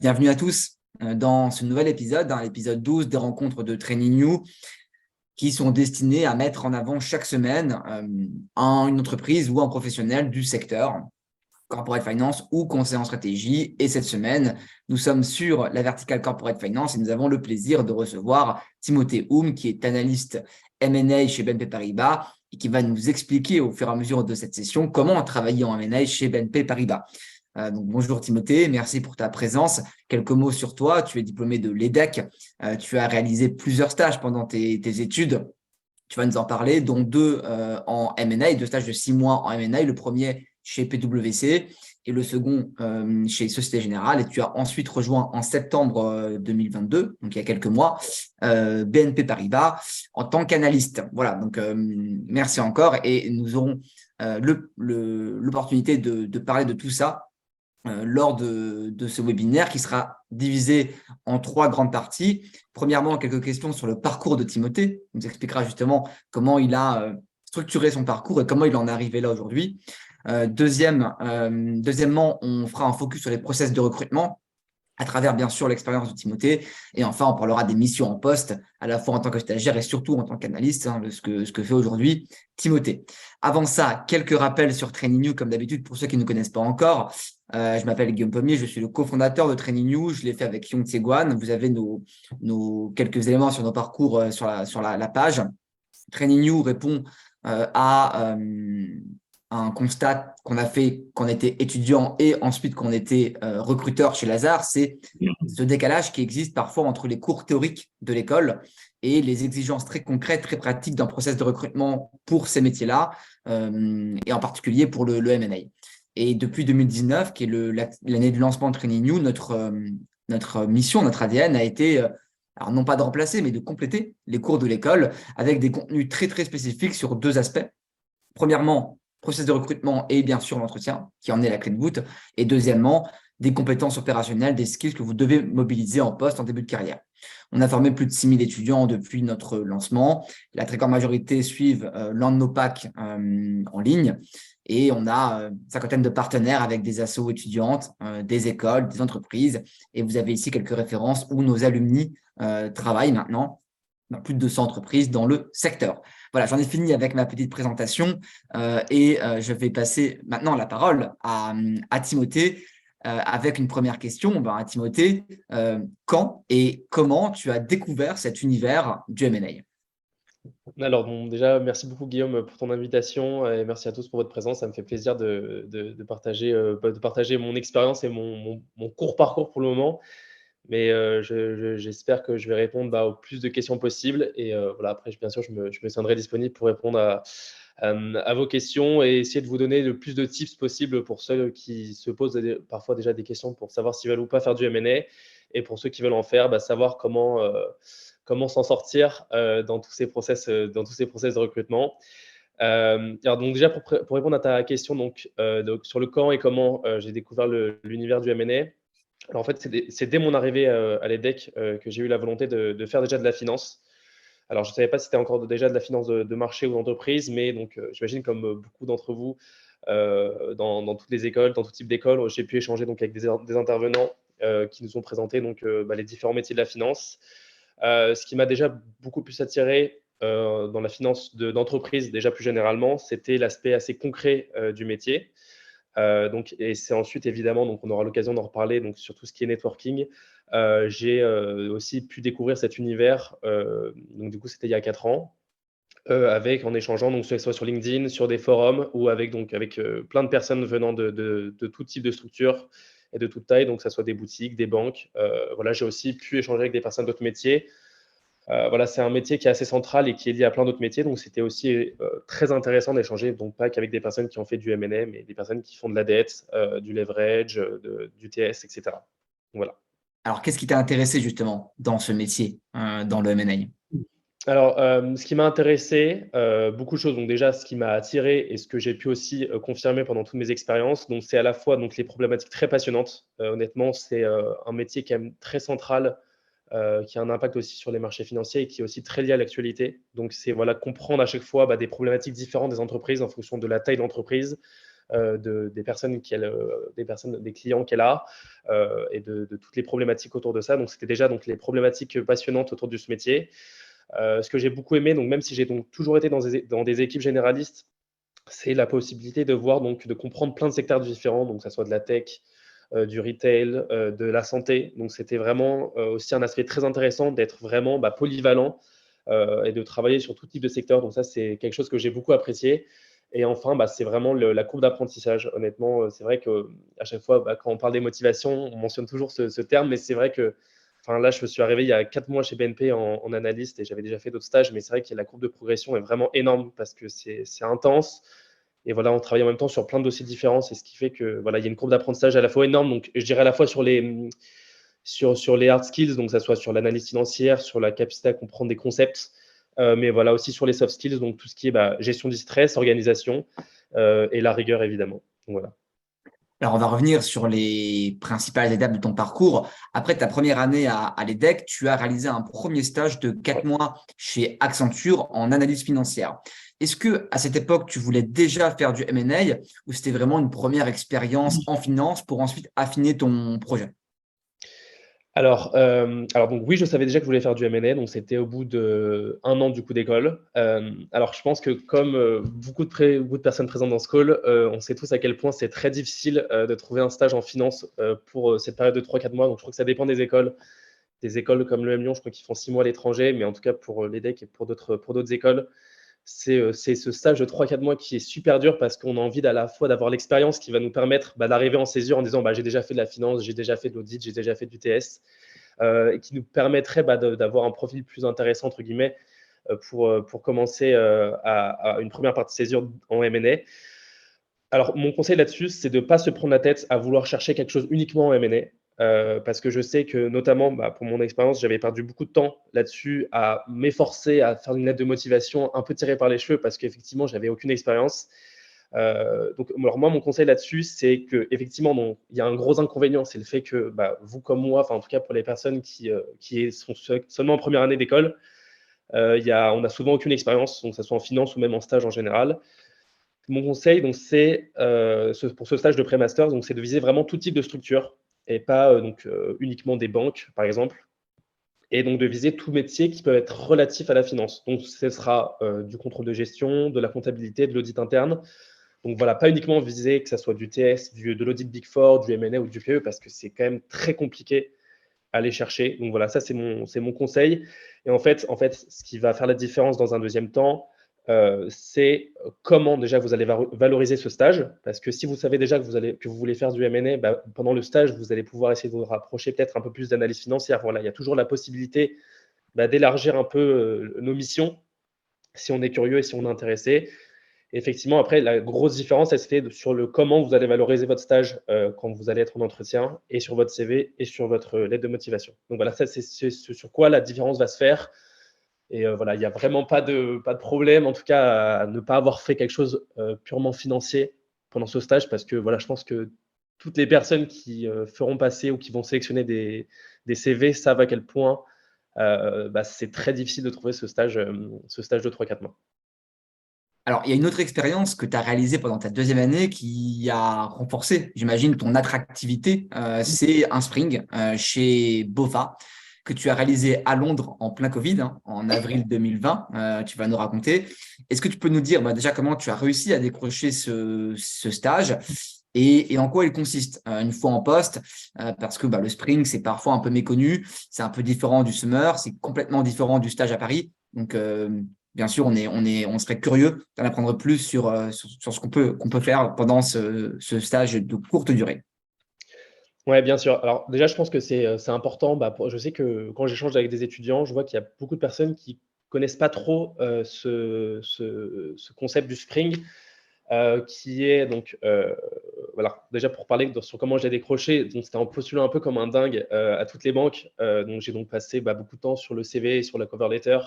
Bienvenue à tous dans ce nouvel épisode, dans l'épisode 12 des rencontres de Training New qui sont destinées à mettre en avant chaque semaine une entreprise ou un professionnel du secteur, corporate finance ou conseil en stratégie. Et cette semaine, nous sommes sur la verticale corporate finance et nous avons le plaisir de recevoir Timothée Houm, qui est analyste M&A chez BNP Paribas et qui va nous expliquer au fur et à mesure de cette session comment travailler en M&A chez BNP Paribas. Donc, bonjour Timothée, merci pour ta présence. Quelques mots sur toi. Tu es diplômé de l'EDEC. Tu as réalisé plusieurs stages pendant tes études. Tu vas nous en parler, dont deux en M&A, deux stages de 6 mois en M&A. Le premier chez PwC et le second chez Société Générale. Et tu as ensuite rejoint en septembre 2022, donc il y a quelques mois, BNP Paribas en tant qu'analyste. Voilà, donc merci encore. Et nous aurons l'opportunité de parler de tout ça lors de ce webinaire qui sera divisé en 3 grandes parties. Premièrement, quelques questions sur le parcours de Timothée. Il nous expliquera justement comment il a structuré son parcours et comment il en est arrivé là aujourd'hui. Deuxièmement, on fera un focus sur les process de recrutement à travers, bien sûr, l'expérience de Timothée. Et enfin, on parlera des missions en poste, à la fois en tant que stagiaire et surtout en tant qu'analyste, de ce que fait aujourd'hui Timothée. Avant ça, quelques rappels sur Training New, comme d'habitude, pour ceux qui ne connaissent pas encore. Je m'appelle Guillaume Pommier, je suis le cofondateur de Training New. Je l'ai fait avec Yong Tseguan. Vous avez nos quelques éléments sur nos parcours sur la page. Training New répond à un constat qu'on a fait quand on était étudiant et ensuite qu'on était recruteur chez Lazare, c'est ce décalage qui existe parfois entre les cours théoriques de l'école et les exigences très concrètes, très pratiques d'un process de recrutement pour ces métiers-là, et en particulier pour le M&A. Et depuis 2019, qui est l'année du lancement de Training New, notre mission, notre ADN a été, alors non pas de remplacer, mais de compléter les cours de l'école avec des contenus très, très spécifiques sur 2 aspects. Premièrement, process de recrutement et bien sûr l'entretien, qui en est la clé de voûte. Et deuxièmement, des compétences opérationnelles, des skills que vous devez mobiliser en poste en début de carrière. On a formé plus de 6000 étudiants depuis notre lancement. La très grande majorité suivent l'un de nos packs en ligne. Et on a une cinquantaine de partenaires avec des assos étudiantes, des écoles, des entreprises. Et vous avez ici quelques références où nos alumni travaillent maintenant dans plus de 200 entreprises dans le secteur. Voilà, j'en ai fini avec ma petite présentation et je vais passer maintenant la parole à Timothée avec une première question. À Timothée, quand et comment tu as découvert cet univers du M&A? Alors, bon, déjà, merci beaucoup Guillaume pour ton invitation et merci à tous pour votre présence. Ça me fait plaisir de partager mon expérience et mon court parcours pour le moment. Mais j'espère que je vais répondre au plus de questions possibles. Et voilà, après, bien sûr, je me tiendrai disponible pour répondre à vos questions et essayer de vous donner le plus de tips possible pour ceux qui se posent parfois déjà des questions pour savoir s'ils veulent ou pas faire du M&A. Et pour ceux qui veulent en faire, savoir comment s'en sortir dans tous ces process de recrutement. Alors donc déjà pour répondre à ta question donc sur le quand et comment j'ai découvert l'univers du M&A. Alors en fait c'est dès mon arrivée à l'EDEC que j'ai eu la volonté de faire déjà de la finance. Alors je ne savais pas si c'était encore déjà de la finance de marché ou d'entreprise, mais donc j'imagine comme beaucoup d'entre vous dans toutes les écoles, dans tout type d'école, j'ai pu échanger donc avec des intervenants qui nous ont présenté donc les différents métiers de la finance. Ce qui m'a déjà beaucoup plus attiré dans la finance d'entreprise, déjà plus généralement, c'était l'aspect assez concret du métier. Et c'est ensuite, évidemment, donc on aura l'occasion d'en reparler donc, sur tout ce qui est networking. J'ai aussi pu découvrir cet univers, donc du coup, c'était il y a 4 ans, en échangeant, donc, soit sur LinkedIn, sur des forums, ou avec plein de personnes venant de tout type de structures et de toute taille, donc que ce soit des boutiques, des banques. Voilà, j'ai aussi pu échanger avec des personnes d'autres métiers. Voilà, c'est un métier qui est assez central et qui est lié à plein d'autres métiers. Donc, c'était aussi très intéressant d'échanger, donc pas qu'avec des personnes qui ont fait du M&A, mais des personnes qui font de la dette, du leverage, du TS, etc. Voilà. Alors, qu'est-ce qui t'a intéressé justement dans ce métier, dans le M&A? Alors, ce qui m'a intéressé, beaucoup de choses. Donc déjà, ce qui m'a attiré et ce que j'ai pu aussi confirmer pendant toutes mes expériences, donc c'est à la fois donc les problématiques très passionnantes. Honnêtement, c'est un métier qui est très central, qui a un impact aussi sur les marchés financiers et qui est aussi très lié à l'actualité. Donc c'est voilà comprendre à chaque fois des problématiques différentes des entreprises en fonction de la taille de l'entreprise, des clients qu'elle a et de toutes les problématiques autour de ça. Donc, c'était déjà donc, les problématiques passionnantes autour de ce métier. Ce que j'ai beaucoup aimé, donc, même si j'ai donc toujours été dans des équipes généralistes, c'est la possibilité de voir, donc, de comprendre plein de secteurs différents, donc que ça soit de la tech, du retail, de la santé. Donc, c'était vraiment aussi un aspect très intéressant d'être vraiment polyvalent et de travailler sur tout type de secteur. Donc, ça, c'est quelque chose que j'ai beaucoup apprécié. Et enfin, c'est vraiment la courbe d'apprentissage. Honnêtement, c'est vrai qu'à chaque fois, quand on parle des motivations, on mentionne toujours ce terme, mais c'est vrai que là, je me suis arrivé il y a 4 mois chez BNP en analyste et j'avais déjà fait d'autres stages, mais c'est vrai que la courbe de progression est vraiment énorme parce que c'est intense. Et voilà, on travaille en même temps sur plein de dossiers différents. C'est ce qui fait que voilà, il y a une courbe d'apprentissage à la fois énorme. Donc, je dirais à la fois sur les hard skills, donc que ça soit sur l'analyse financière, sur la capacité à comprendre des concepts, mais voilà aussi sur les soft skills, donc tout ce qui est gestion du stress, organisation et la rigueur évidemment. Donc, voilà. Alors, on va revenir sur les principales étapes de ton parcours. Après ta première année à l'EDEC, tu as réalisé un premier stage de 4 mois chez Accenture en analyse financière. Est-ce que à cette époque, tu voulais déjà faire du M&A ou c'était vraiment une première expérience en finance pour ensuite affiner ton projet? Alors donc oui, je savais déjà que je voulais faire du M&A, donc c'était au bout d'1 an du coup d'école. Alors je pense que comme beaucoup de personnes présentes dans ce call, on sait tous à quel point c'est très difficile de trouver un stage en finance pour cette période de 3-4 mois. Donc je crois que ça dépend des écoles. Des écoles comme l'EM Lyon, je crois qu'ils font 6 mois à l'étranger, mais en tout cas pour l'EDEC et pour d'autres écoles, c'est ce stage de 3-4 mois qui est super dur parce qu'on a envie à la fois d'avoir l'expérience qui va nous permettre d'arriver en césure en disant j'ai déjà fait de la finance, j'ai déjà fait de l'audit, j'ai déjà fait du TS, et qui nous permettrait d'avoir un profil plus intéressant, entre guillemets, pour commencer à une première partie de césure en M&A. Alors, mon conseil là-dessus, c'est de ne pas se prendre la tête à vouloir chercher quelque chose uniquement en M&A. Parce que je sais que, notamment, pour mon expérience, j'avais perdu beaucoup de temps là-dessus à m'efforcer à faire une lettre de motivation un peu tirée par les cheveux parce qu'effectivement, je n'avais aucune expérience. Donc, alors moi, mon conseil là-dessus, c'est qu'effectivement, il y a un gros inconvénient, c'est le fait que vous comme moi, enfin en tout cas pour les personnes qui sont seulement en première année d'école, on n'a souvent aucune expérience, donc que ce soit en finance ou même en stage en général. Mon conseil, donc, c'est pour ce stage de pré-master, donc c'est de viser vraiment tout type de structure et pas uniquement des banques, par exemple, et donc de viser tout métier qui peut être relatif à la finance. Donc, ce sera du contrôle de gestion, de la comptabilité, de l'audit interne. Donc voilà, pas uniquement viser que ça soit du TS, de l'audit Big Four, du M&A ou du PE, parce que c'est quand même très compliqué à aller chercher. Donc voilà, ça c'est mon conseil. Et en fait, ce qui va faire la différence dans un deuxième temps, c'est comment déjà vous allez valoriser ce stage. Parce que si vous savez déjà que vous voulez faire du M&A, pendant le stage, vous allez pouvoir essayer de vous rapprocher peut-être un peu plus d'analyse financière. Voilà, il y a toujours la possibilité d'élargir un peu nos missions si on est curieux et si on est intéressé. Effectivement, après, la grosse différence, elle se fait sur le comment vous allez valoriser votre stage quand vous allez être en entretien et sur votre CV et sur votre lettre de motivation. Donc voilà, ça, c'est sur quoi la différence va se faire. Et voilà, il n'y a vraiment pas de problème, en tout cas, à ne pas avoir fait quelque chose purement financier pendant ce stage, parce que voilà, je pense que toutes les personnes qui feront passer ou qui vont sélectionner des CV savent à quel point c'est très difficile de trouver ce stage de 3-4 mois. Alors, il y a une autre expérience que tu as réalisée pendant ta deuxième année qui a renforcé, j'imagine, ton attractivité. C'est un sprint chez BofA que tu as réalisé à Londres en plein Covid, en avril 2020. Tu vas nous raconter. Est-ce que tu peux nous dire déjà comment tu as réussi à décrocher ce stage et en quoi il consiste une fois en poste? Parce que le spring, c'est parfois un peu méconnu. C'est un peu différent du summer. C'est complètement différent du stage à Paris. Donc, bien sûr, on serait curieux d'en apprendre plus sur ce qu'on peut faire pendant ce stage de courte durée. Ouais, bien sûr. Alors déjà, je pense que c'est important. Je sais que quand j'échange avec des étudiants, je vois qu'il y a beaucoup de personnes qui connaissent pas trop ce concept du spring, qui est donc voilà. Déjà pour parler sur comment j'ai décroché, donc c'était en postulant un peu comme un dingue à toutes les banques. Donc j'ai donc passé beaucoup de temps sur le CV et sur la cover letter.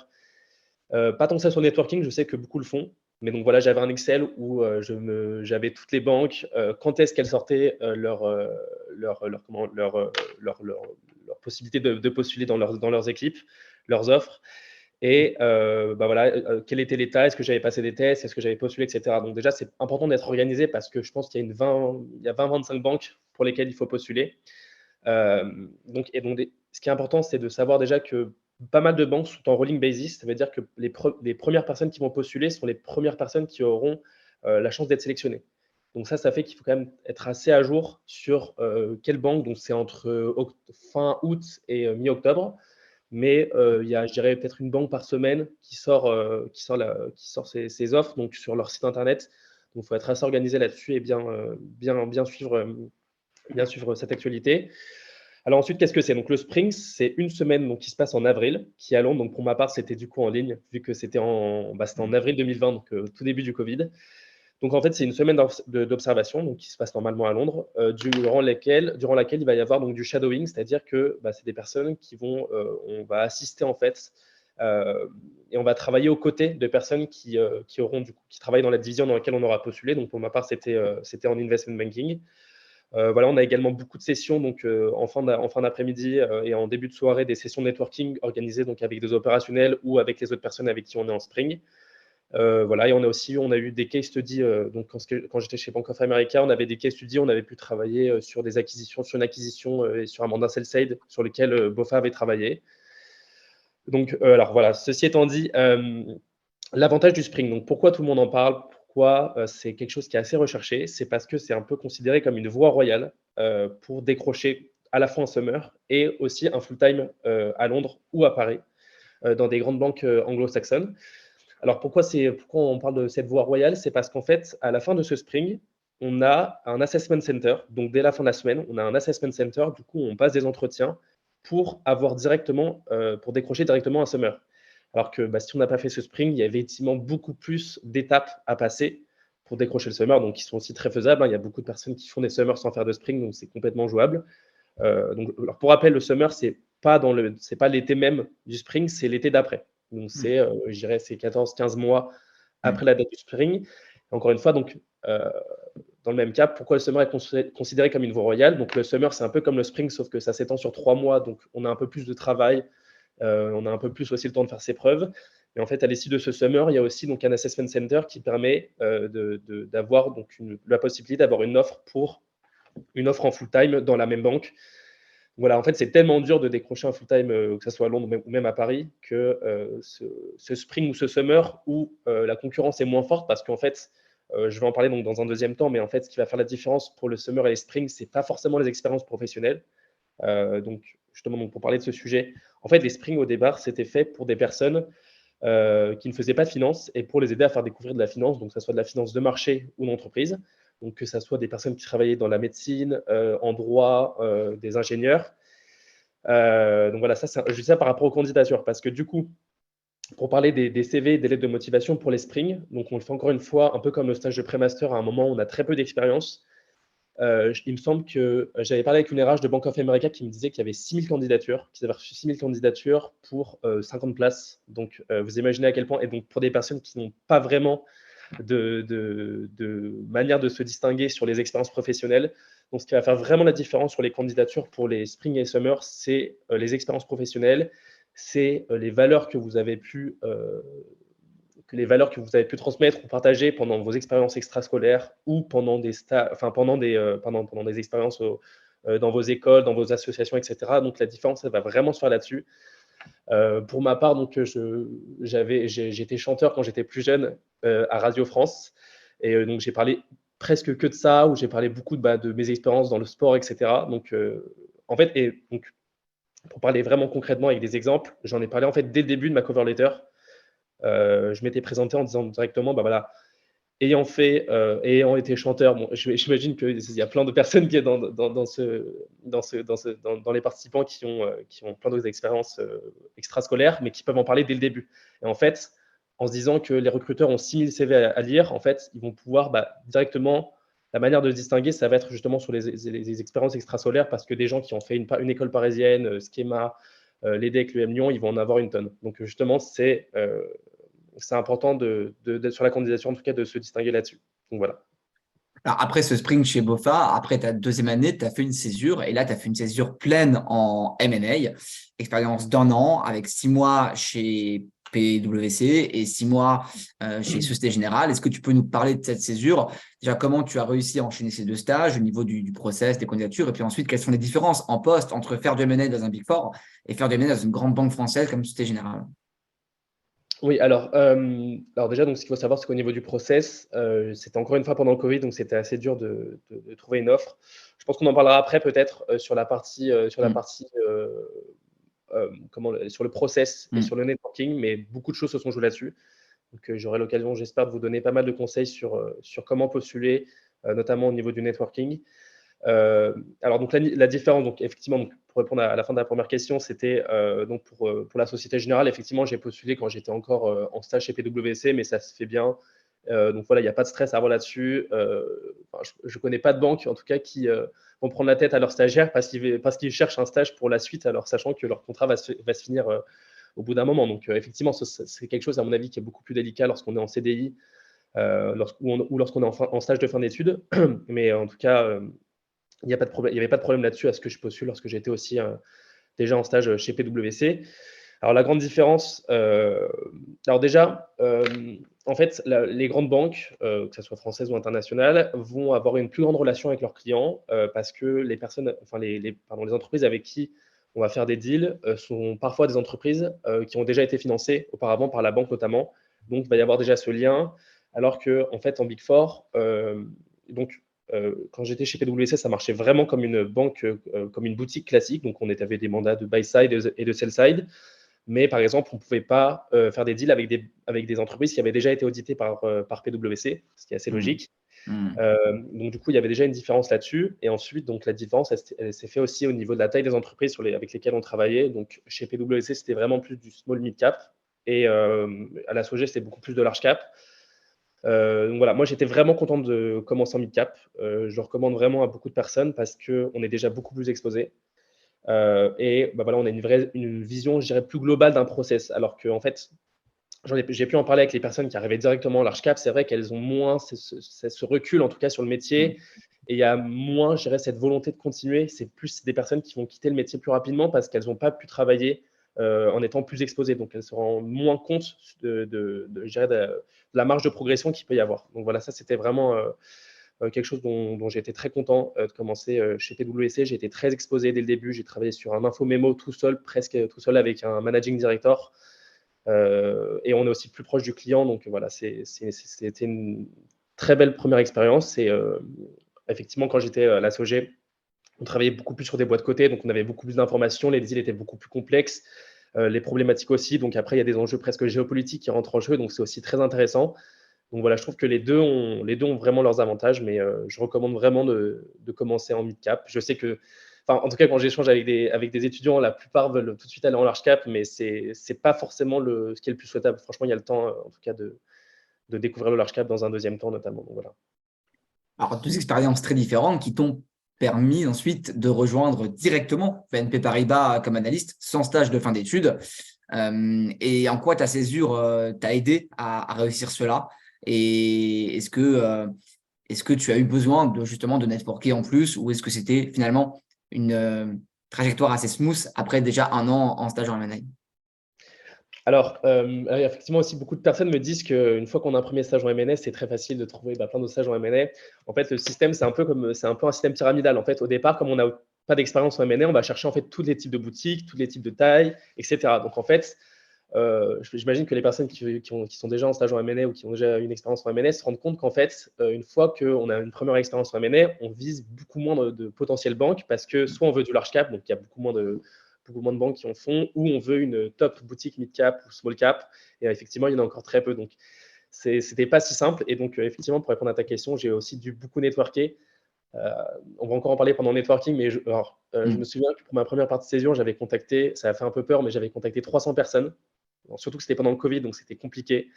Pas tant que ça sur le networking, je sais que beaucoup le font. Mais donc voilà, j'avais un Excel où j'avais toutes les banques, quand est-ce qu'elles sortaient leur possibilité de postuler dans leurs équipes, leurs offres. Et quel était l'état? Est-ce que j'avais passé des tests? Est-ce que j'avais postulé, etc. Donc déjà, c'est important d'être organisé parce que je pense qu'il y a 20-25 banques pour lesquelles il faut postuler. Donc, ce qui est important, c'est de savoir déjà que pas mal de banques sont en rolling basis. Ça veut dire que les premières personnes qui vont postuler sont les premières personnes qui auront la chance d'être sélectionnées. Donc ça fait qu'il faut quand même être assez à jour sur quelle banque. Donc c'est entre fin août et mi-octobre. Mais il y a, je dirais, peut-être une banque par semaine qui sort ses offres donc sur leur site internet. Donc il faut être assez organisé là-dessus et bien suivre cette actualité. Alors ensuite, qu'est-ce que c'est? Donc le Spring, c'est une semaine donc, qui se passe en avril, qui est à Londres. Donc pour ma part, c'était du coup en ligne, vu que c'était en avril 2020, donc tout début du Covid. Donc en fait, c'est une semaine d'observation donc, qui se passe normalement à Londres, durant laquelle il va y avoir donc, du shadowing, c'est-à-dire que c'est des personnes on va assister en fait, et on va travailler aux côtés de personnes qui travaillent dans la division dans laquelle on aura postulé. Donc pour ma part, c'était en investment banking. Voilà, on a également beaucoup de sessions donc, en fin d'après-midi et en début de soirée, des sessions de networking organisées donc, avec des opérationnels ou avec les autres personnes avec qui on est en Spring. Voilà, et on a eu des case studies. Donc quand j'étais chez Bank of America, on avait des case studies, on avait pu travailler sur des acquisitions, sur une acquisition et sur un mandat sell-side sur lequel BofA avait travaillé. Donc alors voilà, ceci étant dit, l'avantage du Spring, donc pourquoi tout le monde en parle, pourquoi c'est quelque chose qui est assez recherché, c'est parce que c'est un peu considéré comme une voie royale pour décrocher à la fois un summer et aussi un full-time à Londres ou à Paris, dans des grandes banques anglo-saxonnes. Alors pourquoi on parle de cette voie royale? C'est parce qu'en fait, à la fin de ce Spring, on a un assessment center. Donc dès la fin de la semaine, on a un assessment center. Du coup, on passe des entretiens pour pour décrocher directement un summer. Alors que si on n'a pas fait ce Spring, il y a effectivement beaucoup plus d'étapes à passer pour décrocher le summer, donc qui sont aussi très faisables. Il y a beaucoup de personnes qui font des summers sans faire de Spring, donc c'est complètement jouable. Alors pour rappel, le summer, c'est pas l'été même du Spring, c'est l'été d'après. Donc je dirais, c'est 14-15 mois après la date du Spring. Encore une fois, donc, dans le même cas, pourquoi le summer est considéré comme une voie royale? Donc le summer, c'est un peu comme le Spring, sauf que ça s'étend sur 3 mois, donc on a un peu plus de travail, on a un peu plus aussi le temps de faire ses preuves. Mais en fait, à l'issue de ce summer, il y a aussi donc, un assessment center qui permet d'avoir donc, la possibilité d'avoir une offre en full-time dans la même banque. Voilà, en fait, c'est tellement dur de décrocher un full-time, que ce soit à Londres ou même à Paris, que ce spring ou ce summer où la concurrence est moins forte parce qu'en fait, je vais en parler donc dans un deuxième temps, mais en fait, ce qui va faire la différence pour le summer et les springs, c'est pas forcément les expériences professionnelles. Donc, justement, donc, pour parler de ce sujet, en fait, les springs au départ, c'était fait pour des personnes qui ne faisaient pas de finance et pour les aider à faire découvrir de la finance, donc que ce soit de la finance de marché ou d'entreprise. Donc, que ce soit des personnes qui travaillaient dans la médecine, en droit, des ingénieurs. Donc voilà, je dis ça par rapport aux candidatures parce que du coup, pour parler des CV et des lettres de motivation pour les spring, donc on le fait encore une fois, un peu comme le stage de pré-master à un moment où on a très peu d'expérience. Il me semble que j'avais parlé avec une RH de Bank of America qui me disait qu'il y avait 6000 candidatures, qu'ils avaient reçu 6000 candidatures pour 50 places. Donc, vous imaginez à quel point, et donc pour des personnes qui n'ont pas vraiment de manière de se distinguer sur les expériences professionnelles. Donc, ce qui va faire vraiment la différence sur les candidatures pour les Spring et Summer, c'est les expériences professionnelles, c'est les valeurs que vous avez pu transmettre ou partager pendant vos expériences extrascolaires ou pendant des expériences dans vos écoles, dans vos associations, etc. Donc la différence, elle va vraiment se faire là-dessus. Pour ma part, donc j'étais chanteur quand j'étais plus jeune à Radio France, et donc j'ai parlé presque que de ça, où j'ai parlé beaucoup de mes expériences dans le sport, etc. Donc en fait, et donc pour parler vraiment concrètement avec des exemples, j'en ai parlé en fait dès le début de ma cover letter. Je m'étais présenté en disant directement, voilà, ayant été chanteur, bon, j'imagine qu'il y a plein de personnes qui sont dans les participants qui ont plein d'autres expériences extrascolaires, mais qui peuvent en parler dès le début. Et en fait, en se disant que les recruteurs ont 6000 CV à lire, en fait, ils vont pouvoir directement, la manière de se distinguer, ça va être justement sur les expériences extrascolaires, parce que des gens qui ont fait une école parisienne, Schema, l'EDEC, l'UM Lyon, ils vont en avoir une tonne. Donc justement, c'est important sur la candidature, en tout cas, de se distinguer là-dessus. Donc voilà. Alors après ce Spring chez BofA, après ta deuxième année, tu as fait une césure et là, tu as fait une césure pleine en M&A, expérience d'1 an avec 6 mois chez PwC et 6 mois chez Société Générale. Est-ce que tu peux nous parler de cette césure? Déjà, comment tu as réussi à enchaîner ces 2 stages au niveau du process, des candidatures? Et puis ensuite, quelles sont les différences en poste entre faire du M&A dans un Big Four et faire du M&A dans une grande banque française comme Société Générale? Oui, alors déjà, donc, ce qu'il faut savoir, c'est qu'au niveau du process, c'était encore une fois pendant le Covid, donc c'était assez dur de trouver une offre. Je pense qu'on en parlera après peut-être sur la partie, Mm, sur le process et mm. sur le networking, mais beaucoup de choses se sont jouées là-dessus. Donc, j'aurai l'occasion, j'espère, de vous donner pas mal de conseils sur comment postuler, notamment au niveau du networking. Euh, alors, donc, la différence, donc, effectivement, donc, pour répondre à la fin de la première question, c'était donc pour la Société Générale. Effectivement, j'ai postulé quand j'étais encore en stage chez PwC, mais ça se fait bien. Donc voilà, il n'y a pas de stress à avoir là-dessus. Enfin, je ne connais pas de banque, en tout cas, qui vont prendre la tête à leurs stagiaires parce qu'ils cherchent un stage pour la suite, alors sachant que leur contrat va se finir au bout d'un moment. Donc effectivement, c'est quelque chose, à mon avis, qui est beaucoup plus délicat lorsqu'on est en CDI ou lorsqu'on est en stage de fin d'études. Mais en tout cas, il n'y a pas de problème, il n'y avait pas de problème là-dessus à ce que je postule lorsque j'étais aussi déjà en stage chez PwC. Alors la grande différence, alors déjà, en fait, les grandes banques, que ce soit françaises ou internationales, vont avoir une plus grande relation avec leurs clients parce que les personnes, enfin les entreprises avec qui on va faire des deals sont parfois des entreprises qui ont déjà été financées auparavant par la banque notamment. Donc il va y avoir déjà ce lien, alors que en fait en Big Four, donc quand j'étais chez PwC, ça marchait vraiment comme une banque, comme une boutique classique. Donc on avait des mandats de buy side et de sell side. Mais par exemple, on ne pouvait pas faire des deals avec des entreprises qui avaient déjà été auditées par PwC, ce qui est assez Mm, logique. mm. Donc du coup, il y avait déjà une différence là-dessus. Et ensuite, donc la différence, elle s'est fait aussi au niveau de la taille des entreprises avec lesquelles on travaillait. Donc chez PwC, c'était vraiment plus du small mid cap. Et à la SOG, c'était beaucoup plus de large cap. Donc voilà, moi j'étais vraiment content de commencer en mid cap. Je le recommande vraiment à beaucoup de personnes parce qu'on est déjà beaucoup plus exposé. Et bah voilà, on a une vision, je dirais, plus globale d'un process. Alors que, en fait, j'ai pu en parler avec les personnes qui arrivaient directement en large cap. C'est vrai qu'elles ont moins ce recul, en tout cas, sur le métier. Et il y a moins, je dirais, cette volonté de continuer. C'est plus des personnes qui vont quitter le métier plus rapidement parce qu'elles n'ont pas pu travailler en étant plus exposées. Donc, elles se rendent moins compte je dirais, de la marge de progression qu'il peut y avoir. Donc, voilà, ça, c'était vraiment quelque chose dont j'ai été très content de commencer chez PwC. J'ai été très exposé dès le début. J'ai travaillé sur un info mémo tout seul, presque tout seul avec un managing director. Et on est aussi plus proche du client. Donc voilà, c'était une très belle première expérience. Et effectivement, quand j'étais à la SOG, on travaillait beaucoup plus sur des boîtes cotées, donc on avait beaucoup plus d'informations, les deals étaient beaucoup plus complexes, les problématiques aussi. Donc après, il y a des enjeux presque géopolitiques qui rentrent en jeu, donc c'est aussi très intéressant. Donc voilà, je trouve que les deux ont vraiment leurs avantages, mais je recommande vraiment de commencer en mid-cap. Je sais que, enfin, en tout cas, quand j'échange avec des étudiants, la plupart veulent tout de suite aller en large cap, mais c'est pas forcément ce qui est le plus souhaitable. Franchement, il y a le temps, en tout cas, de découvrir le large cap dans un deuxième temps, notamment. Donc voilà. Alors, 2 expériences très différentes qui t'ont permis ensuite de rejoindre directement BNP Paribas comme analyste sans stage de fin d'études. Et en quoi ta césure t'a aidé à réussir cela? Et est-ce que tu as eu besoin justement de networker en plus ou est-ce que c'était finalement une trajectoire assez smooth après déjà un an en stage en M&A? Alors, effectivement aussi, beaucoup de personnes me disent qu'une fois qu'on a un premier stage en M&A, c'est très facile de trouver plein d'autres stages en M&A. En fait, le système, c'est un peu un système pyramidal. En fait, au départ, comme on n'a pas d'expérience en M&A, on va chercher en fait tous les types de boutiques, tous les types de tailles, etc. Donc, en fait, j'imagine que les personnes qui sont déjà en stage en M&A ou qui ont déjà une expérience en M&A se rendent compte qu'en fait, une fois qu'on a une première expérience en M&A, on vise beaucoup moins de potentielles banques parce que soit on veut du large cap, donc il y a beaucoup moins de banques qui en font, ou on veut une top boutique mid cap ou small cap. Et effectivement, il y en a encore très peu. Donc, c'était pas si simple. Et donc, effectivement, pour répondre à ta question, j'ai aussi dû beaucoup networker. Euh, on va encore en parler pendant le networking, mais je me Hmm. souviens que pour ma première partie de césure, j'avais contacté, ça a fait un peu peur, mais j'avais contacté 300 personnes. Bon, surtout que c'était pendant le Covid, donc c'était compliqué.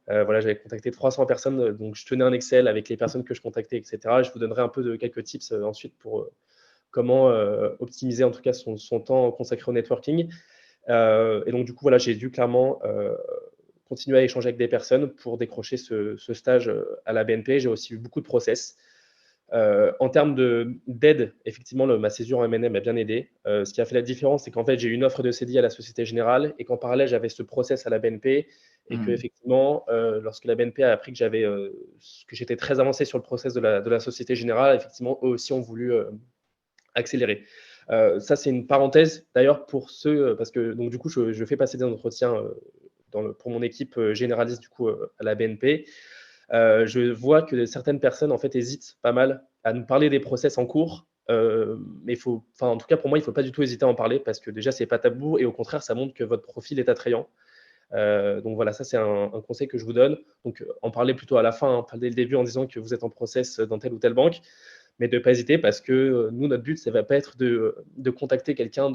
Voilà, j'avais contacté 300 personnes, donc je tenais un Excel avec les personnes que je contactais, etc. Je vous donnerai un peu de quelques tips ensuite pour comment optimiser en tout cas son temps consacré au networking. Et donc, du coup, voilà, j'ai dû clairement continuer à échanger avec des personnes pour décrocher ce stage à la BNP. J'ai aussi eu beaucoup de process. En termes d'aide, effectivement, ma césure en M&A m'a bien aidé. Ce qui a fait la différence, c'est qu'en fait, j'ai eu une offre de CDI à la Société Générale et qu'en parallèle, j'avais ce process à la BNP et que effectivement, lorsque la BNP a appris que j'étais très avancé sur le process de la Société Générale, effectivement, eux aussi ont voulu accélérer. Ça, c'est une parenthèse d'ailleurs pour ceux, parce que donc du coup, je fais passer des entretiens pour mon équipe généraliste du coup à la BNP. Je vois que certaines personnes en fait hésitent pas mal à nous parler des process en cours. Mais en tout cas pour moi, il ne faut pas du tout hésiter à en parler parce que déjà c'est pas tabou et au contraire ça montre que votre profil est attrayant. Donc voilà, ça c'est un conseil que je vous donne. Donc en parler plutôt à la fin, pas dès le début en disant que vous êtes en process dans telle ou telle banque, mais de ne pas hésiter parce que nous, notre but, ça ne va pas être de contacter quelqu'un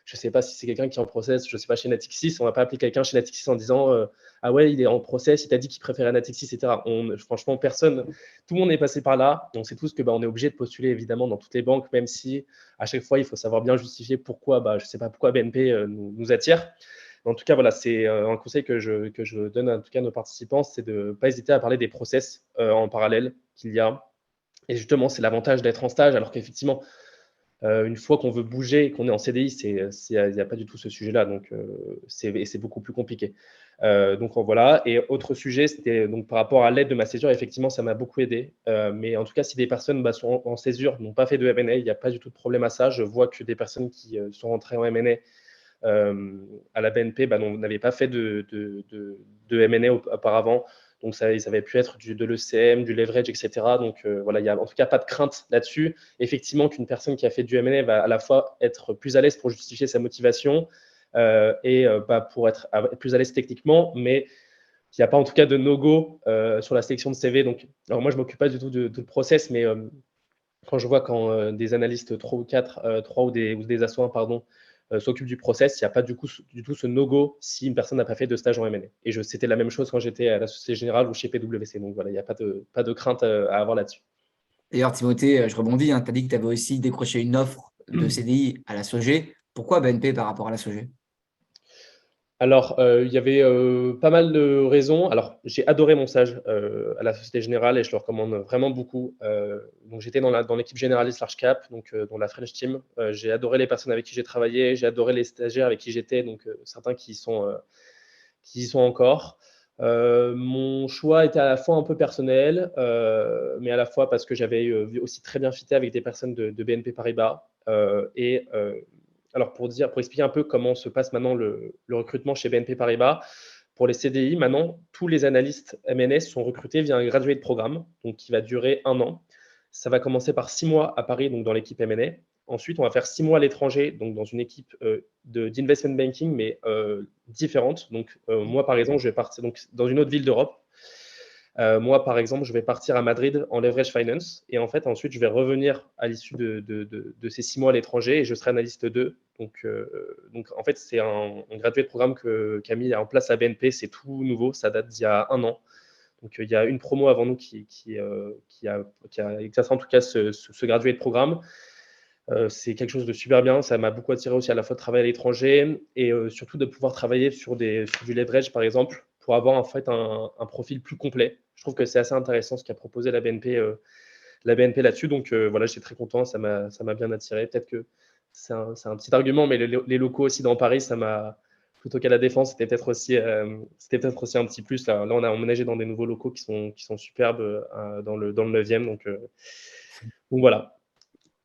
je ne sais pas si c'est quelqu'un qui est en process, je ne sais pas, chez Natixis, on ne va pas appeler quelqu'un chez Natixis en disant ah ouais, il est en process, il t'a dit qu'il préférait Natixis, etc. Franchement, personne, tout le monde est passé par là. On sait tous que on est obligé de postuler évidemment dans toutes les banques, même si à chaque fois, il faut savoir bien justifier pourquoi, je ne sais pas pourquoi BNP nous attire. En tout cas, voilà, c'est un conseil que je donne à, en tout cas, à nos participants, c'est de ne pas hésiter à parler des process en parallèle qu'il y a. Et justement, c'est l'avantage d'être en stage, alors qu'effectivement, une fois qu'on veut bouger et qu'on est en CDI, il n'y a pas du tout ce sujet-là. Donc, c'est beaucoup plus compliqué. Donc, voilà. Et autre sujet, c'était donc par rapport à l'aide de ma césure. Effectivement, ça m'a beaucoup aidé. Mais en tout cas, si des personnes sont en césure, n'ont pas fait de M&A, il n'y a pas du tout de problème à ça. Je vois que des personnes qui sont rentrées en M&A à la BNP n'avaient pas fait de M&A auparavant. Donc, ça avait pu être de l'ECM, du leverage, etc. Donc, voilà, il n'y a en tout cas pas de crainte là-dessus. Effectivement, qu'une personne qui a fait du M&A va à la fois être plus à l'aise pour justifier sa motivation et pour être plus à l'aise techniquement, mais il n'y a pas en tout cas de no-go sur la sélection de CV. Donc, alors moi, je ne m'occupe pas du tout de process, mais quand je vois des analystes 3 ou 4, 3 ou des assos 1, pardon, s'occupent du process, il n'y a pas du tout ce no-go si une personne n'a pas fait de stage en M&A. Et c'était la même chose quand j'étais à la Société Générale ou chez PwC. Donc voilà, il n'y a pas de crainte à avoir là-dessus. D'ailleurs, Timothée, je rebondis, tu as dit que tu avais aussi décroché une offre de CDI à la SOG. Pourquoi BNP par rapport à la SOG? Alors, il y avait pas mal de raisons. Alors, j'ai adoré mon stage à la Société Générale et je le recommande vraiment beaucoup. Donc, j'étais dans l'équipe généraliste Large Cap, donc dans la French Team. J'ai adoré les personnes avec qui j'ai travaillé, j'ai adoré les stagiaires avec qui j'étais, donc certains qui y sont encore. Mon choix était à la fois un peu personnel, mais à la fois parce que j'avais aussi très bien fité avec des personnes de BNP Paribas. Alors, pour expliquer un peu comment se passe maintenant le recrutement chez BNP Paribas, pour les CDI, maintenant, tous les analystes MNS sont recrutés via un graduate programme, donc qui va durer 1 an. Ça va commencer par 6 mois à Paris, donc dans l'équipe M&A. Ensuite, on va faire 6 mois à l'étranger, donc dans une équipe d'investment banking, mais différente. Donc, moi, par exemple, je vais partir donc, dans une autre ville d'Europe. Moi, par exemple, je vais partir à Madrid en leverage finance. Et en fait, ensuite, je vais revenir à l'issue de ces 6 mois à l'étranger et je serai analyste 2. Donc en fait, c'est un graduate programme qu'a mis en place la BNP. C'est tout nouveau. Ça date d'il y a 1 an. Donc, il y a une promo avant nous qui a exercé en tout cas ce graduate programme. C'est quelque chose de super bien. Ça m'a beaucoup attiré aussi à la fois de travailler à l'étranger et surtout de pouvoir travailler sur du leverage, par exemple, pour avoir en fait un profil plus complet. Je trouve que c'est assez intéressant ce qu'a proposé la BNP là-dessus. Donc voilà, j'étais très content. Ça m'a bien attiré. Peut-être que c'est un petit argument, mais les locaux aussi dans Paris, ça m'a plutôt qu'à la Défense, c'était peut-être aussi un petit plus. Là, on a emménagé dans des nouveaux locaux qui sont superbes dans le 9e. Donc voilà.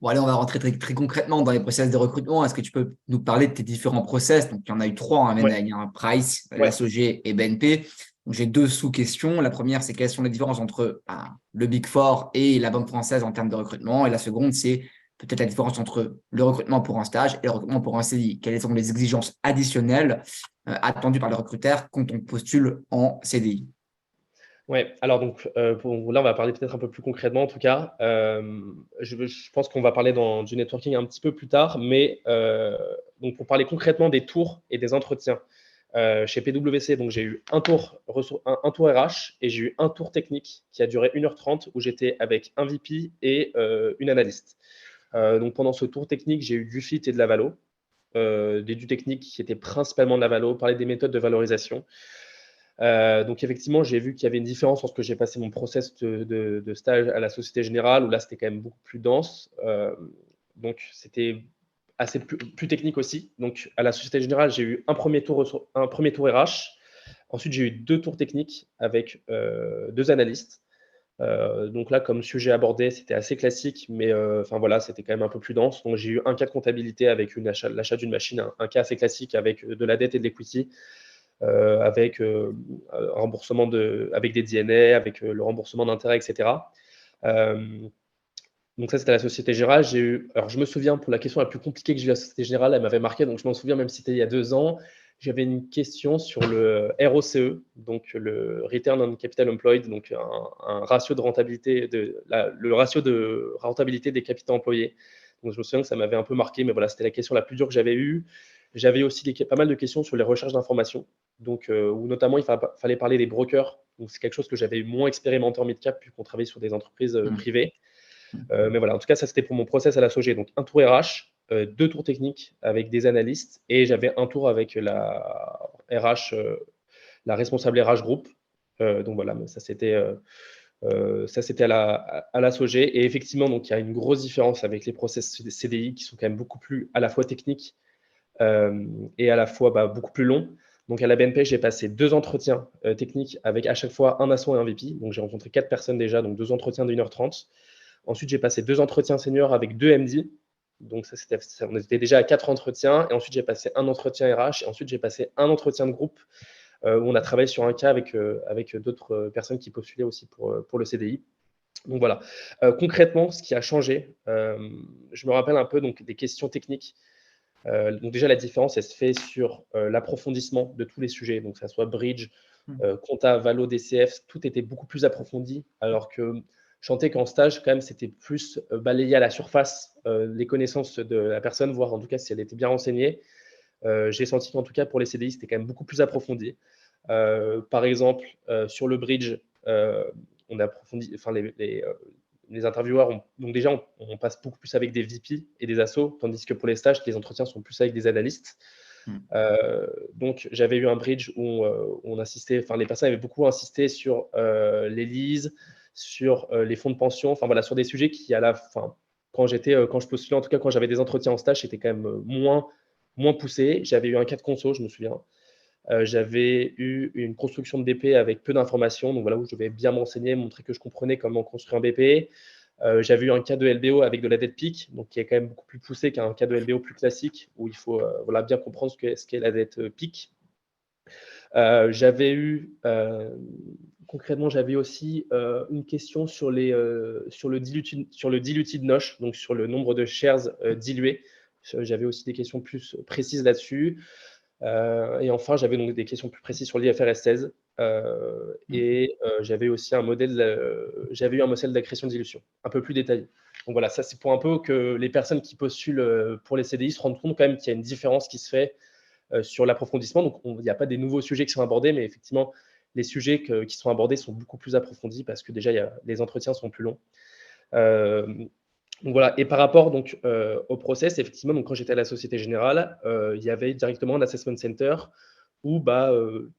Bon, allez, on va rentrer très, très concrètement dans les process de recrutement. Est-ce que tu peux nous parler de tes différents process? Donc, il y en a eu trois en Ouais, M&A. Il y a un Price, ouais. l'ASOG et BNP. Donc, j'ai deux sous-questions. La première, c'est quelles sont les différences entre le Big Four et la Banque française en termes de recrutement? Et la seconde, c'est peut-être la différence entre le recrutement pour un stage et le recrutement pour un CDI. Quelles sont les exigences additionnelles attendues par le recruteur quand on postule en CDI? Ouais, alors donc là, on va parler peut-être un peu plus concrètement en tout cas. Je pense qu'on va parler du networking un petit peu plus tard, mais donc pour parler concrètement des tours et des entretiens. Chez PwC, donc j'ai eu un tour RH et j'ai eu un tour technique qui a duré 1h30 où j'étais avec un VP et une analyste. Donc pendant ce tour technique, j'ai eu du fit et de la valo, du technique qui était principalement de la valo, parler des méthodes de valorisation. Donc effectivement, j'ai vu qu'il y avait une différence lorsque j'ai passé mon process de stage à la Société Générale, où là, c'était quand même beaucoup plus dense. Donc c'était assez plus technique aussi. Donc à la Société Générale, j'ai eu un premier tour RH. Ensuite, j'ai eu 2 tours techniques avec 2 analystes. Donc là, comme sujet abordé, c'était assez classique, mais enfin voilà, c'était quand même un peu plus dense. Donc j'ai eu un cas de comptabilité avec l'achat d'une machine, un cas assez classique avec de la dette et de l'equity, avec un remboursement avec des DNA, avec le remboursement d'intérêts, etc. Donc ça, c'était la Société Générale. Alors je me souviens, pour la question la plus compliquée que j'ai eu à la Société Générale, elle m'avait marqué, donc je m'en souviens, même si c'était il y a 2 ans. J'avais une question sur le ROCE, donc le Return on Capital Employed, donc un ratio de rentabilité, le ratio de rentabilité des capitaux employés. Donc je me souviens que ça m'avait un peu marqué, mais voilà, c'était la question la plus dure que j'avais eue. J'avais aussi pas mal de questions sur les recherches d'informations, donc où notamment il fallait parler des brokers. Donc c'est quelque chose que j'avais moins expérimenté en mid-cap, puisqu'on travaillait sur des entreprises privées. Mais voilà, en tout cas, ça c'était pour mon process à la SOG. Donc un tour RH, 2 tours techniques avec des analystes, et j'avais un tour avec la RH, la responsable RH groupe. Donc voilà, mais ça c'était à la SOG. Et effectivement, donc il y a une grosse différence avec les process CDI qui sont quand même beaucoup plus à la fois techniques et à la fois beaucoup plus longs. Donc à la BNP, j'ai passé 2 entretiens techniques avec à chaque fois un asso et un VP. Donc j'ai rencontré 4 personnes déjà, donc 2 entretiens d'1h30. Ensuite, j'ai passé 2 entretiens seniors avec 2 MD. Donc on était déjà à 4 entretiens. Et ensuite, j'ai passé un entretien RH. Et ensuite, j'ai passé un entretien de groupe où on a travaillé sur un cas avec d'autres personnes qui postulaient aussi pour le CDI. Donc voilà. Concrètement, ce qui a changé, je me rappelle un peu donc, des questions techniques. Donc déjà, la différence, elle se fait sur l'approfondissement de tous les sujets. Donc, que ça soit bridge, compta, valo, DCF, tout était beaucoup plus approfondi. Alors que je sentais qu'en stage, quand même, c'était plus balayé à la surface les connaissances de la personne, voir en tout cas si elle était bien renseignée. J'ai senti qu'en tout cas, pour les CDI, c'était quand même beaucoup plus approfondi. Par exemple, sur le bridge, on approfondit, enfin, les intervieweurs, donc déjà, on passe beaucoup plus avec des VP et des assos, tandis que pour les stages, les entretiens sont plus avec des analystes. Donc, j'avais eu un bridge où on insistait, enfin, les personnes avaient beaucoup insisté sur les leases, sur les fonds de pension, enfin voilà, sur des sujets qui, à la fin, quand je postulais, en tout cas, quand j'avais des entretiens en stage, c'était quand même moins poussé. J'avais eu un cas de conso, je me souviens. J'avais eu une construction de BP avec peu d'informations, donc voilà, où je devais bien m'enseigner, montrer que je comprenais comment construire un BP. J'avais eu un cas de LBO avec de la dette PIC, donc qui est quand même beaucoup plus poussé qu'un cas de LBO plus classique, où il faut voilà, bien comprendre ce qu'est la dette PIC. Concrètement, j'avais aussi une question sur le diluted NOSH, donc sur le nombre de shares dilués. J'avais aussi des questions plus précises là-dessus. Et enfin, j'avais donc des questions plus précises sur l'IFRS 16. Et j'avais aussi j'avais eu un modèle d'accrétion de dilution, un peu plus détaillé. Donc voilà, ça c'est pour un peu que les personnes qui postulent pour les CDI se rendent compte quand même qu'il y a une différence qui se fait sur l'approfondissement. Donc il n'y a pas des nouveaux sujets qui sont abordés, mais effectivement, les sujets qui sont abordés sont beaucoup plus approfondis parce que déjà, les entretiens sont plus longs. Donc voilà. Et par rapport donc, au process, effectivement, donc, quand j'étais à la Société Générale, il y avait directement un assessment center où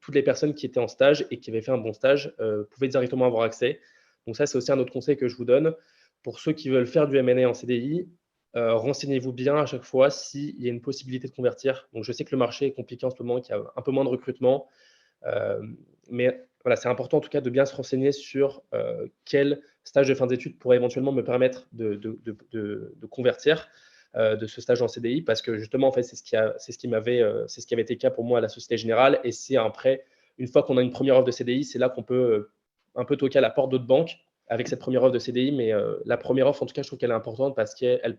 toutes les personnes qui étaient en stage et qui avaient fait un bon stage pouvaient directement avoir accès. Donc ça, c'est aussi un autre conseil que je vous donne. Pour ceux qui veulent faire du M&A en CDI, renseignez-vous bien à chaque fois s'il y a une possibilité de convertir. Donc je sais que le marché est compliqué en ce moment, qu'il y a un peu moins de recrutement. Mais voilà, c'est important en tout cas de bien se renseigner sur quel stage de fin d'études pourrait éventuellement me permettre de convertir de ce stage en CDI, parce que justement, en fait, c'est ce qui avait été le cas pour moi à la Société Générale. Et c'est après, une fois qu'on a une première offre de CDI, c'est là qu'on peut un peu toquer à la porte d'autres banques avec cette première offre de CDI. Mais la première offre, en tout cas, je trouve qu'elle est importante parce qu'elle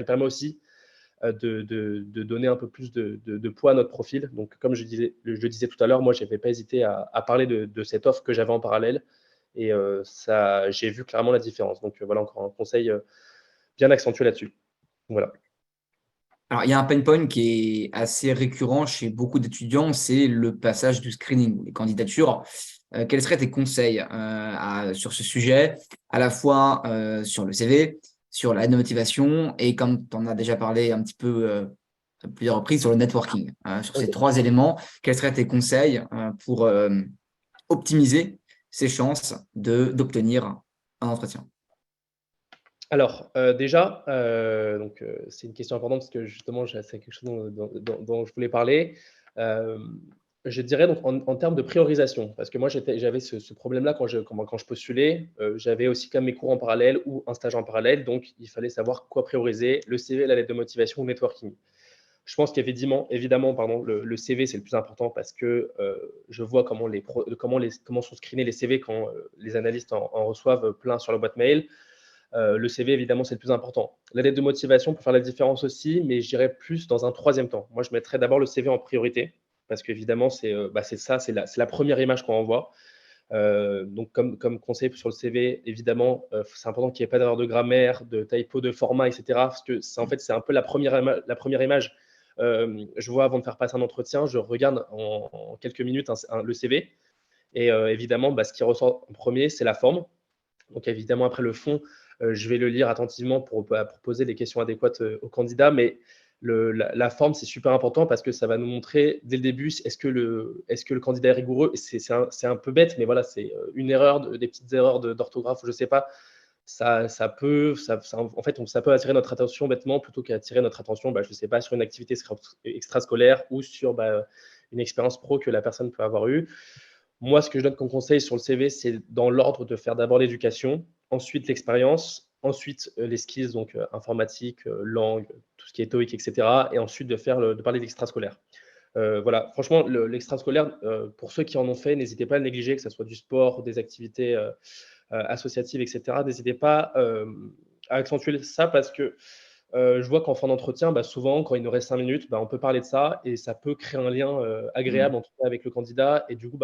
permet aussi de donner un peu plus de poids à notre profil. Donc, comme je disais tout à l'heure, moi, je n'avais pas hésité à parler de cette offre que j'avais en parallèle. Et j'ai vu clairement la différence. Donc, voilà encore un conseil bien accentué là-dessus. Voilà. Alors, il y a un pain point qui est assez récurrent chez beaucoup d'étudiants, c'est le passage du screening, les candidatures. Quels seraient tes conseils sur ce sujet, à la fois sur le CV, sur la motivation et comme tu en as déjà parlé un petit peu à plusieurs reprises, sur le networking. Sur ces Ok. 3 éléments, quels seraient tes conseils pour optimiser ses chances d'obtenir un entretien? Alors, déjà, c'est une question importante parce que justement, c'est quelque chose dont je voulais parler. Hem, je dirais donc en termes de priorisation, parce que moi j'avais ce problème-là quand je postulais, j'avais aussi quand même mes cours en parallèle ou un stage en parallèle, donc il fallait savoir quoi prioriser, le CV, la lettre de motivation ou le networking. Je pense qu'évidemment, pardon, le CV, c'est le plus important parce que, je vois comment sont screenés les CV quand, les analystes en reçoivent plein sur leur boîte mail. Le CV, évidemment, c'est le plus important. La lettre de motivation peut faire la différence aussi, mais je dirais plus dans un troisième temps. Moi, je mettrais d'abord le CV en priorité parce qu'évidemment, c'est ça, c'est la première image qu'on envoie. Donc comme conseil sur le CV, évidemment, c'est important qu'il n'y ait pas d'erreur de grammaire, de typo, de format, et cetera, parce que c'est en fait, c'est un peu la première image. Je vois avant de faire passer un entretien, je regarde en quelques minutes le CV et évidemment, ce qui ressort en premier, c'est la forme. Donc évidemment, après le fond, je vais le lire attentivement pour poser les questions adéquates, aux candidats, mais la forme, c'est super important parce que ça va nous montrer dès le début, est-ce que le candidat est rigoureux? Et c'est un peu bête, mais voilà, c'est, une erreur, des petites erreurs d'orthographe ou je sais pas, ça peut attirer notre attention bêtement plutôt qu'attirer notre attention, je sais pas, sur une activité extrascolaire ou sur, une expérience pro que la personne peut avoir eue. Moi, ce que je donne comme conseil sur le CV, c'est dans l'ordre de faire d'abord l'éducation, ensuite l'expérience, ensuite, les skills, donc informatique, langue, tout ce qui est TOEIC, et cetera, et ensuite de parler de l'extrascolaire. Voilà, franchement, l'extrascolaire, pour ceux qui en ont fait, n'hésitez pas à le négliger, que ça soit du sport, des activités, associatives, et cetera. N'hésitez pas, à accentuer ça parce que, je vois qu'en fin d'entretien, souvent, quand il nous reste 5 minutes, on peut parler de ça et ça peut créer un lien, Mmh. agréable, en tout cas, avec le candidat et du coup,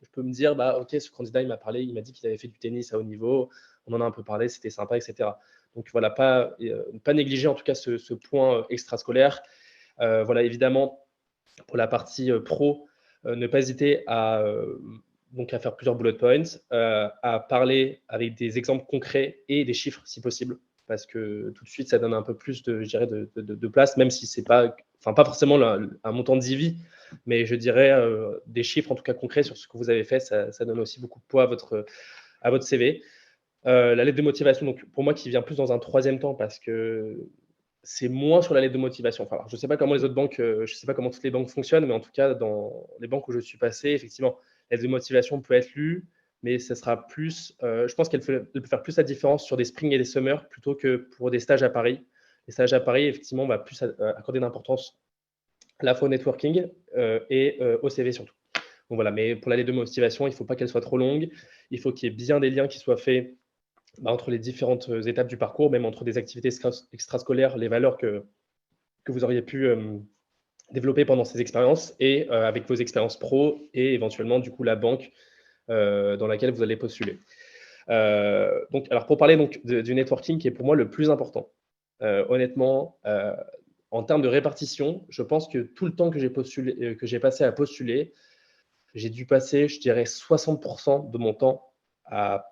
je peux me dire: «OK, ce candidat, il m'a parlé, il m'a dit qu'il avait fait du tennis à haut niveau, on en a un peu parlé, c'était sympa», et cetera. Donc voilà, pas négliger, en tout cas, ce point, extrascolaire. Voilà, évidemment, pour la partie, pro, ne pas hésiter à faire plusieurs bullet points, à parler avec des exemples concrets et des chiffres si possible. Parce que tout de suite, ça donne un peu plus je dirais de place, même si c'est pas pas forcément un montant de divi, mais je dirais, des chiffres en tout cas concrets sur ce que vous avez fait, ça donne aussi beaucoup de poids à votre CV. La lettre de motivation, donc pour moi qui vient plus dans un troisième temps parce que c'est moins sur la lettre de motivation. Enfin, alors, je ne sais pas comment les autres banques, je ne sais pas comment toutes les banques fonctionnent, mais en tout cas, dans les banques où je suis passé, effectivement, la lettre de motivation peut être lue, mais ça sera plus, je pense elle peut faire plus la différence sur des springs et des summers plutôt que pour des stages à Paris. Les stages à Paris, effectivement, on va plus accorder d'importance à la fois au networking et au CV surtout. Donc voilà, mais pour la lettre de motivation, il ne faut pas qu'elle soit trop longue. Il faut qu'il y ait bien des liens qui soient faits entre les différentes étapes du parcours, même entre des activités extrascolaires, les valeurs que vous auriez pu développer pendant ces expériences et avec vos expériences pro et éventuellement du coup la banque dans laquelle vous allez postuler. Donc, alors pour parler donc du networking qui est pour moi le plus important, honnêtement, en termes de répartition, je pense que tout le temps que j'ai passé à postuler, j'ai dû passer, je dirais, 60% de mon temps à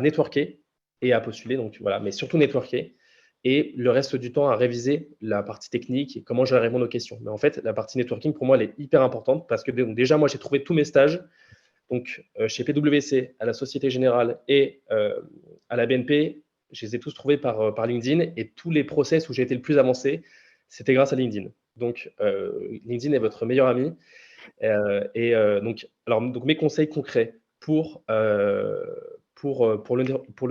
networker et à postuler, donc voilà, mais surtout networker et le reste du temps à réviser la partie technique et comment je vais répondre aux questions. Mais en fait, la partie networking, pour moi, elle est hyper importante parce que donc déjà, moi, j'ai trouvé tous mes stages, donc chez PwC, à la Société Générale et à la BNP, je les ai tous trouvés par LinkedIn et tous les process où j'ai été le plus avancé, c'était grâce à LinkedIn. Donc, LinkedIn est votre meilleur ami donc mes conseils concrets pour le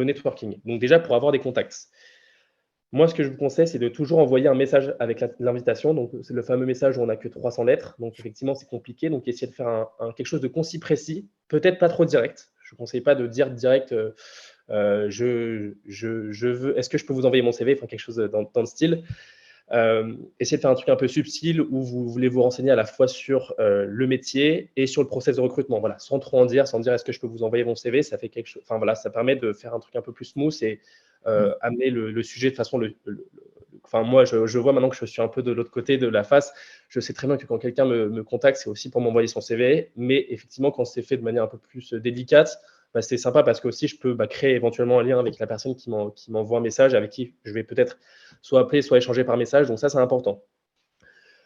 networking. Donc déjà, pour avoir des contacts. Moi, ce que je vous conseille, c'est de toujours envoyer un message avec l'invitation. Donc, c'est le fameux message où on n'a que 300 lettres. Donc, effectivement, c'est compliqué. Donc, essayez de faire quelque chose de concis, précis, peut-être pas trop direct. Je ne conseille pas de dire direct je veux, est-ce que je peux vous envoyer mon CV, enfin, quelque chose dans le style. Essayez de faire un truc un peu subtil où vous voulez vous renseigner à la fois sur le métier et sur le process de recrutement. Voilà, sans trop en dire, sans dire est-ce que je peux vous envoyer mon CV, ça fait quelque chose. Enfin voilà, ça permet de faire un truc un peu plus smooth et Mmh. amener le sujet de façon. Enfin moi, je vois maintenant que je suis un peu de l'autre côté de la face. Je sais très bien que quand quelqu'un me contacte, c'est aussi pour m'envoyer son CV, mais effectivement, quand c'est fait de manière un peu plus délicate, c'est sympa parce que aussi je peux créer éventuellement un lien avec la personne qui m'envoie un message, avec qui je vais peut-être soit appeler, soit échanger par message. Donc ça, c'est important.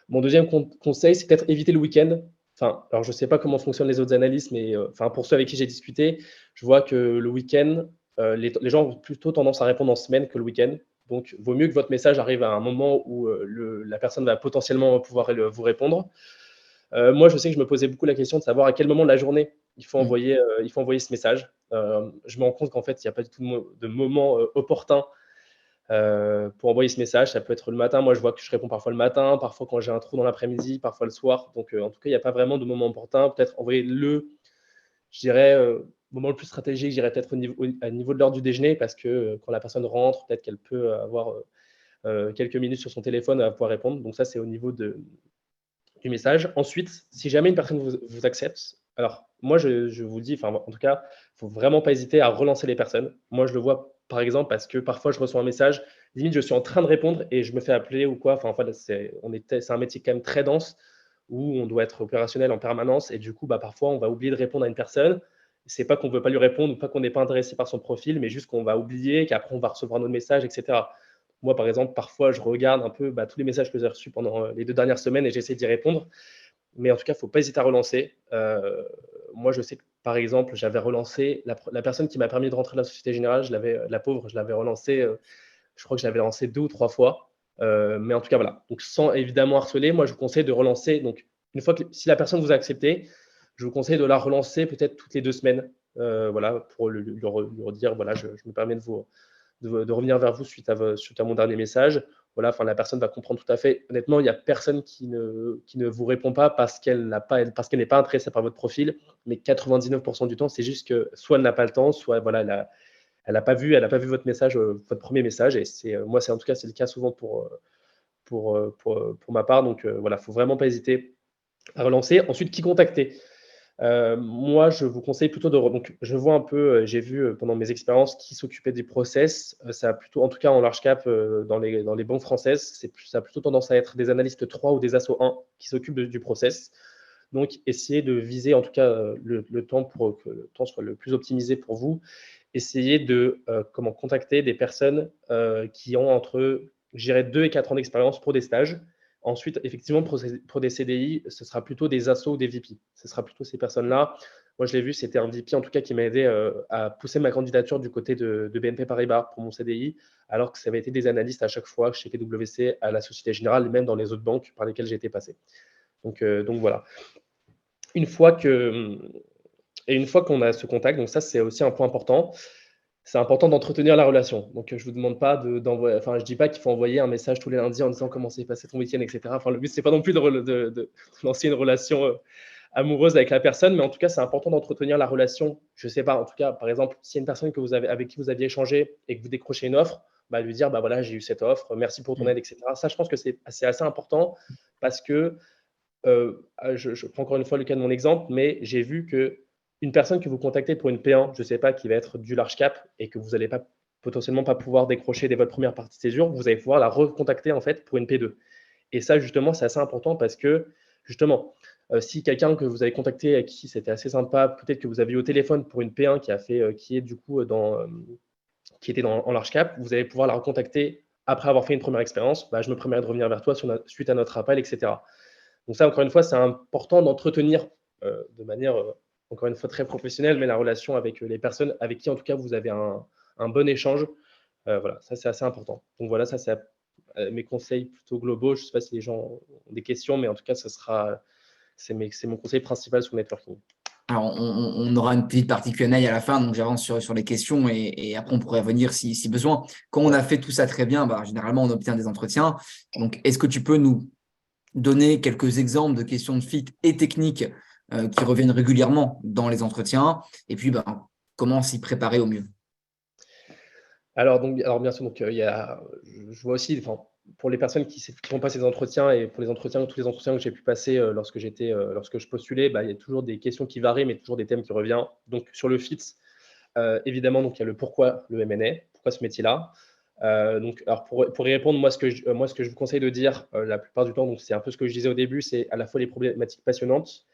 Mon deuxième conseil, c'est peut-être éviter le week-end. alors je ne sais pas comment fonctionnent les autres analystes, mais pour ceux avec qui j'ai discuté, je vois que le week-end, les gens ont plutôt tendance à répondre en semaine que le week-end. Donc, vaut mieux que votre message arrive à un moment où la personne va potentiellement pouvoir vous répondre. Moi, je sais que je me posais beaucoup la question de savoir à quel moment de la journée Mm. il faut envoyer ce message. Je me rends compte qu'en fait, il n'y a pas du tout de moment opportun pour envoyer ce message. Ça peut être le matin. Moi, je vois que je réponds parfois le matin, parfois quand j'ai un trou dans l'après-midi, parfois le soir. Donc, en tout cas, il n'y a pas vraiment de moment opportun. Peut-être envoyer je dirais, moment le plus stratégique, je dirais peut-être à niveau de l'heure du déjeuner, parce que quand la personne rentre, peut-être qu'elle peut avoir quelques minutes sur son téléphone à pouvoir répondre. Donc, ça, c'est au niveau du message. Ensuite, si jamais une personne vous accepte, alors moi, je vous dis, en tout cas, il ne faut vraiment pas hésiter à relancer les personnes. Moi, je le vois par exemple parce que parfois, je reçois un message, limite, je suis en train de répondre et je me fais appeler ou quoi. C'est un métier quand même très dense où on doit être opérationnel en permanence et du coup, parfois, on va oublier de répondre à une personne. C'est pas qu'on ne veut pas lui répondre ou pas qu'on n'est pas intéressé par son profil, mais juste qu'on va oublier, qu'après, on va recevoir notre message, etc. Moi, par exemple, parfois, je regarde un peu tous les messages que j'ai reçus pendant les 2 dernières semaines et j'essaie d'y répondre. Mais en tout cas, il ne faut pas hésiter à relancer. Moi, je sais que, par exemple, j'avais relancé la personne qui m'a permis de rentrer dans la Société Générale, la pauvre, je l'avais relancée, je crois que je l'avais lancée 2 ou 3 fois. Mais en tout cas, voilà. Donc, sans évidemment harceler, moi, je vous conseille de relancer. Donc, une fois que si la personne vous a accepté, je vous conseille de la relancer peut-être toutes les 2 semaines. Voilà, pour lui redire, voilà, je me permets de revenir vers vous suite à mon dernier message. Voilà, la personne va comprendre tout à fait. Honnêtement, il n'y a personne qui ne vous répond pas parce qu'elle n'est pas intéressée par votre profil, mais 99% du temps, c'est juste que soit elle n'a pas le temps, soit voilà, elle n'a pas vu votre message, votre premier message. Et moi, en tout cas, c'est le cas souvent pour ma part. Donc voilà, il ne faut vraiment pas hésiter à relancer. Ensuite, qui contacter? Moi, je vous conseille plutôt donc je vois un peu, j'ai vu, pendant mes expériences qui s'occupait des process, ça a plutôt en tout cas en large cap, dans les banques françaises, ça a plutôt tendance à être des analystes 3 ou des assos 1 qui s'occupent du process. Donc essayez de viser en tout cas, le temps pour que le temps soit le plus optimisé pour vous. Essayez de, contacter des personnes, qui ont entre, je dirais 2 et 4 ans d'expérience pour des stages. Ensuite, effectivement, pour des CDI, ce sera plutôt des assos ou des VP. Ce sera plutôt ces personnes-là. Moi, je l'ai vu, c'était un VP en tout cas qui m'a aidé à pousser ma candidature du côté de BNP Paribas pour mon CDI, alors que ça avait été des analystes à chaque fois chez PwC, à la Société Générale, et même dans les autres banques par lesquelles j'ai été passé. Donc voilà. Une fois que, et une fois qu'on a ce contact, donc ça, c'est aussi un point important, c'est important d'entretenir la relation. Donc, je ne vous demande pas d'envoyer, je ne dis pas qu'il faut envoyer un message tous les lundis en disant comment s'est passé ton week-end, etc. Le but, ce n'est pas non plus de lancer une relation amoureuse avec la personne, mais en tout cas, c'est important d'entretenir la relation. Je ne sais pas, en tout cas, par exemple, s'il y a une personne avec qui vous aviez échangé et que vous décrochez une offre, lui dire, voilà, j'ai eu cette offre, merci pour ton Mm. aide, etc. Ça, je pense que c'est assez important parce que je prends encore une fois le cas de mon exemple, mais j'ai vu qu'une personne que vous contactez pour une P1, je ne sais pas, qui va être du large cap et que vous n'allez pas potentiellement pas pouvoir décrocher dès votre première partie de césure, vous allez pouvoir la recontacter en fait pour une P2. Et ça, justement, c'est assez important parce que, justement, si quelqu'un que vous avez contacté avec qui c'était assez sympa, peut-être que vous avez eu au téléphone pour une P1 qui est du coup qui était en large cap, vous allez pouvoir la recontacter après avoir fait une première expérience. Je me permets de revenir vers toi suite à notre appel, etc. Donc ça, encore une fois, c'est important d'entretenir de manière, encore une fois, très professionnelle, mais la relation avec les personnes avec qui, en tout cas, vous avez un bon échange. Voilà, ça, c'est assez important. Donc voilà, ça, c'est mes conseils plutôt globaux. Je ne sais pas si les gens ont des questions, mais en tout cas, c'est mon conseil principal sur le networking. Alors, on aura une petite partie Q&A à la fin, donc j'avance sur les questions et après on pourrait revenir si besoin. Quand on Ouais. a fait tout ça très bien, généralement on obtient des entretiens. Donc, est-ce que tu peux nous donner quelques exemples de questions de fit et techniques qui reviennent régulièrement dans les entretiens et puis comment s'y préparer au mieux? Alors bien sûr, je vois aussi, pour les personnes qui font passer des entretiens et pour tous les entretiens que j'ai pu passer lorsque je postulais, il y a toujours des questions qui varient, mais toujours des thèmes qui reviennent. Donc sur le fit, évidemment, donc il y a le pourquoi le M&A, pourquoi ce métier-là. Alors pour y répondre, moi ce que je vous conseille de dire la plupart du temps, donc c'est un peu ce que je disais au début, c'est à la fois les problématiques passionnantes.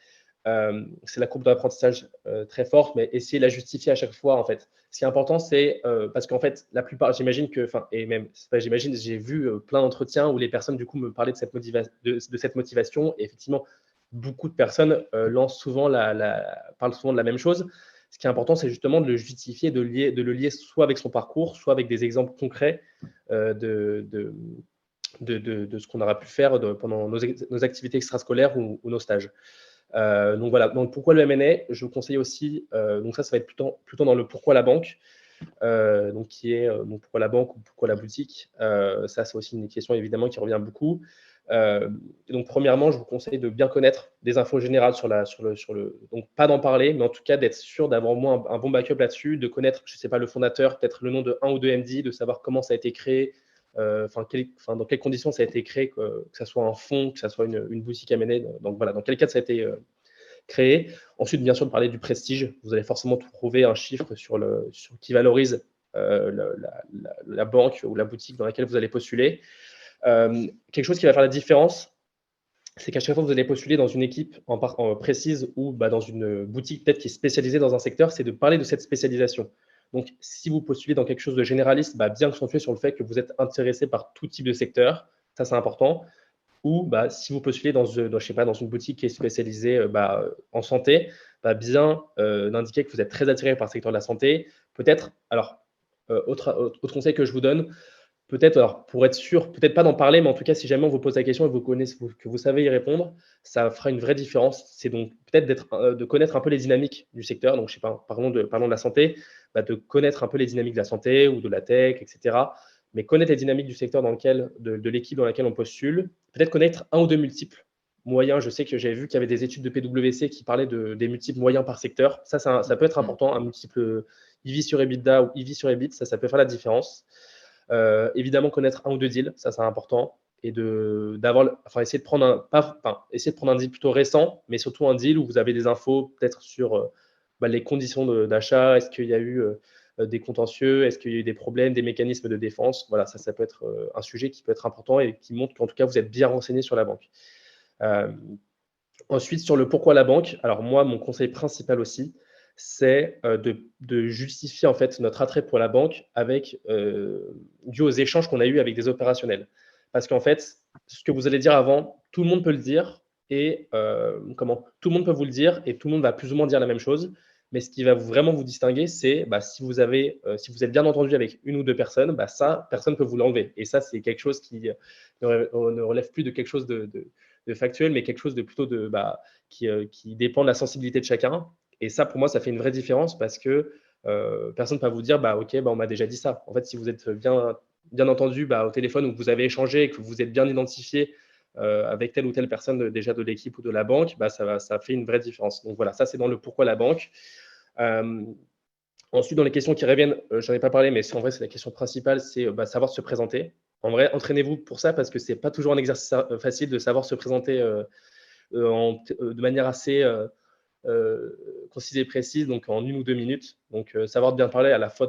C'est la courbe d'apprentissage très forte, mais essayer de la justifier à chaque fois, en fait. Ce qui est important, c'est parce qu'en fait, la plupart, j'imagine que, et même, c'est pas j'imagine, j'ai vu plein d'entretiens où les personnes, du coup, me parlaient de cette motivation, et effectivement, beaucoup de personnes parlent souvent de la même chose. Ce qui est important, c'est justement de le justifier, de le lier soit avec son parcours, soit avec des exemples concrets de ce qu'on aura pu faire pendant nos activités extrascolaires ou nos stages. Donc voilà, donc pourquoi le M&A, je vous conseille aussi, donc ça va être plutôt dans le pourquoi la banque, donc qui est donc pourquoi la banque ou pourquoi la boutique. Ça, c'est aussi une question évidemment qui revient beaucoup. Donc premièrement, je vous conseille de bien connaître des infos générales donc pas d'en parler, mais en tout cas d'être sûr d'avoir au moins un bon backup là-dessus, de connaître, je ne sais pas, le fondateur, peut-être le nom de un ou deux MD, de savoir comment ça a été créé, dans quelles conditions ça a été créé, que ça soit un fonds, que ça soit une boutique M&A, donc voilà, dans quel cadre ça a été créé. Ensuite, bien sûr, de parler du prestige. Vous allez forcément trouver un chiffre qui valorise la banque ou la boutique dans laquelle vous allez postuler. Quelque chose qui va faire la différence, c'est qu'à chaque fois que vous allez postuler dans une équipe précise ou dans une boutique peut-être qui est spécialisée dans un secteur, c'est de parler de cette spécialisation. Donc, si vous postulez dans quelque chose de généraliste, bien accentuer sur le fait que vous êtes intéressé par tout type de secteur, ça c'est important. Ou si vous postulez dans une boutique qui est spécialisée en santé, bien indiquer que vous êtes très attiré par le secteur de la santé. Peut-être, alors, autre conseil que je vous donne, peut-être, alors pour être sûr, peut-être pas d'en parler, mais en tout cas, si jamais on vous pose la question et que vous savez y répondre, ça fera une vraie différence. C'est donc peut-être de connaître un peu les dynamiques du secteur. Donc, je sais pas, parlons de la santé, de connaître un peu les dynamiques de la santé ou de la tech, etc. Mais connaître les dynamiques du secteur de l'équipe dans laquelle on postule, peut-être connaître un ou deux multiples moyens. Je sais que j'avais vu qu'il y avait des études de PwC qui parlaient des multiples moyens par secteur. Ça peut être important, un multiple EV sur EBITDA ou EV sur EBIT, ça peut faire la différence. Évidemment, connaître un ou deux deals, ça c'est important. Et essayer de prendre un deal plutôt récent, mais surtout un deal où vous avez des infos peut-être sur les conditions d'achat, est-ce qu'il y a eu des contentieux, est-ce qu'il y a eu des problèmes, des mécanismes de défense. Voilà, ça peut être un sujet qui peut être important et qui montre qu'en tout cas, vous êtes bien renseigné sur la banque. Ensuite, sur le pourquoi la banque, alors moi, mon conseil principal aussi, c'est de justifier en fait notre attrait pour la banque dû aux échanges qu'on a eus avec des opérationnels. Parce qu'en fait, ce que vous allez dire avant, tout le monde peut le dire et tout le monde peut vous le dire et tout le monde va plus ou moins dire la même chose. Mais ce qui va vraiment vous distinguer, c'est si vous êtes bien entendu avec une ou deux personnes, ça, personne ne peut vous l'enlever. Et ça, c'est quelque chose qui ne relève plus de quelque chose de factuel, mais quelque chose de plutôt qui dépend de la sensibilité de chacun. Et ça, pour moi, ça fait une vraie différence parce que personne ne peut vous dire, OK, on m'a déjà dit ça. En fait, si vous êtes bien entendu au téléphone ou que vous avez échangé et que vous êtes bien identifié avec telle ou telle personne déjà de l'équipe ou de la banque, ça fait une vraie différence. Donc voilà, ça, c'est dans le pourquoi la banque. Ensuite, dans les questions qui reviennent, j'en ai pas parlé, mais en vrai, c'est la question principale, c'est savoir se présenter. En vrai, entraînez-vous pour ça parce que c'est pas toujours un exercice facile de savoir se présenter de manière assez concise et précise, donc en 1 ou 2 minutes. Donc, savoir bien parler à la fois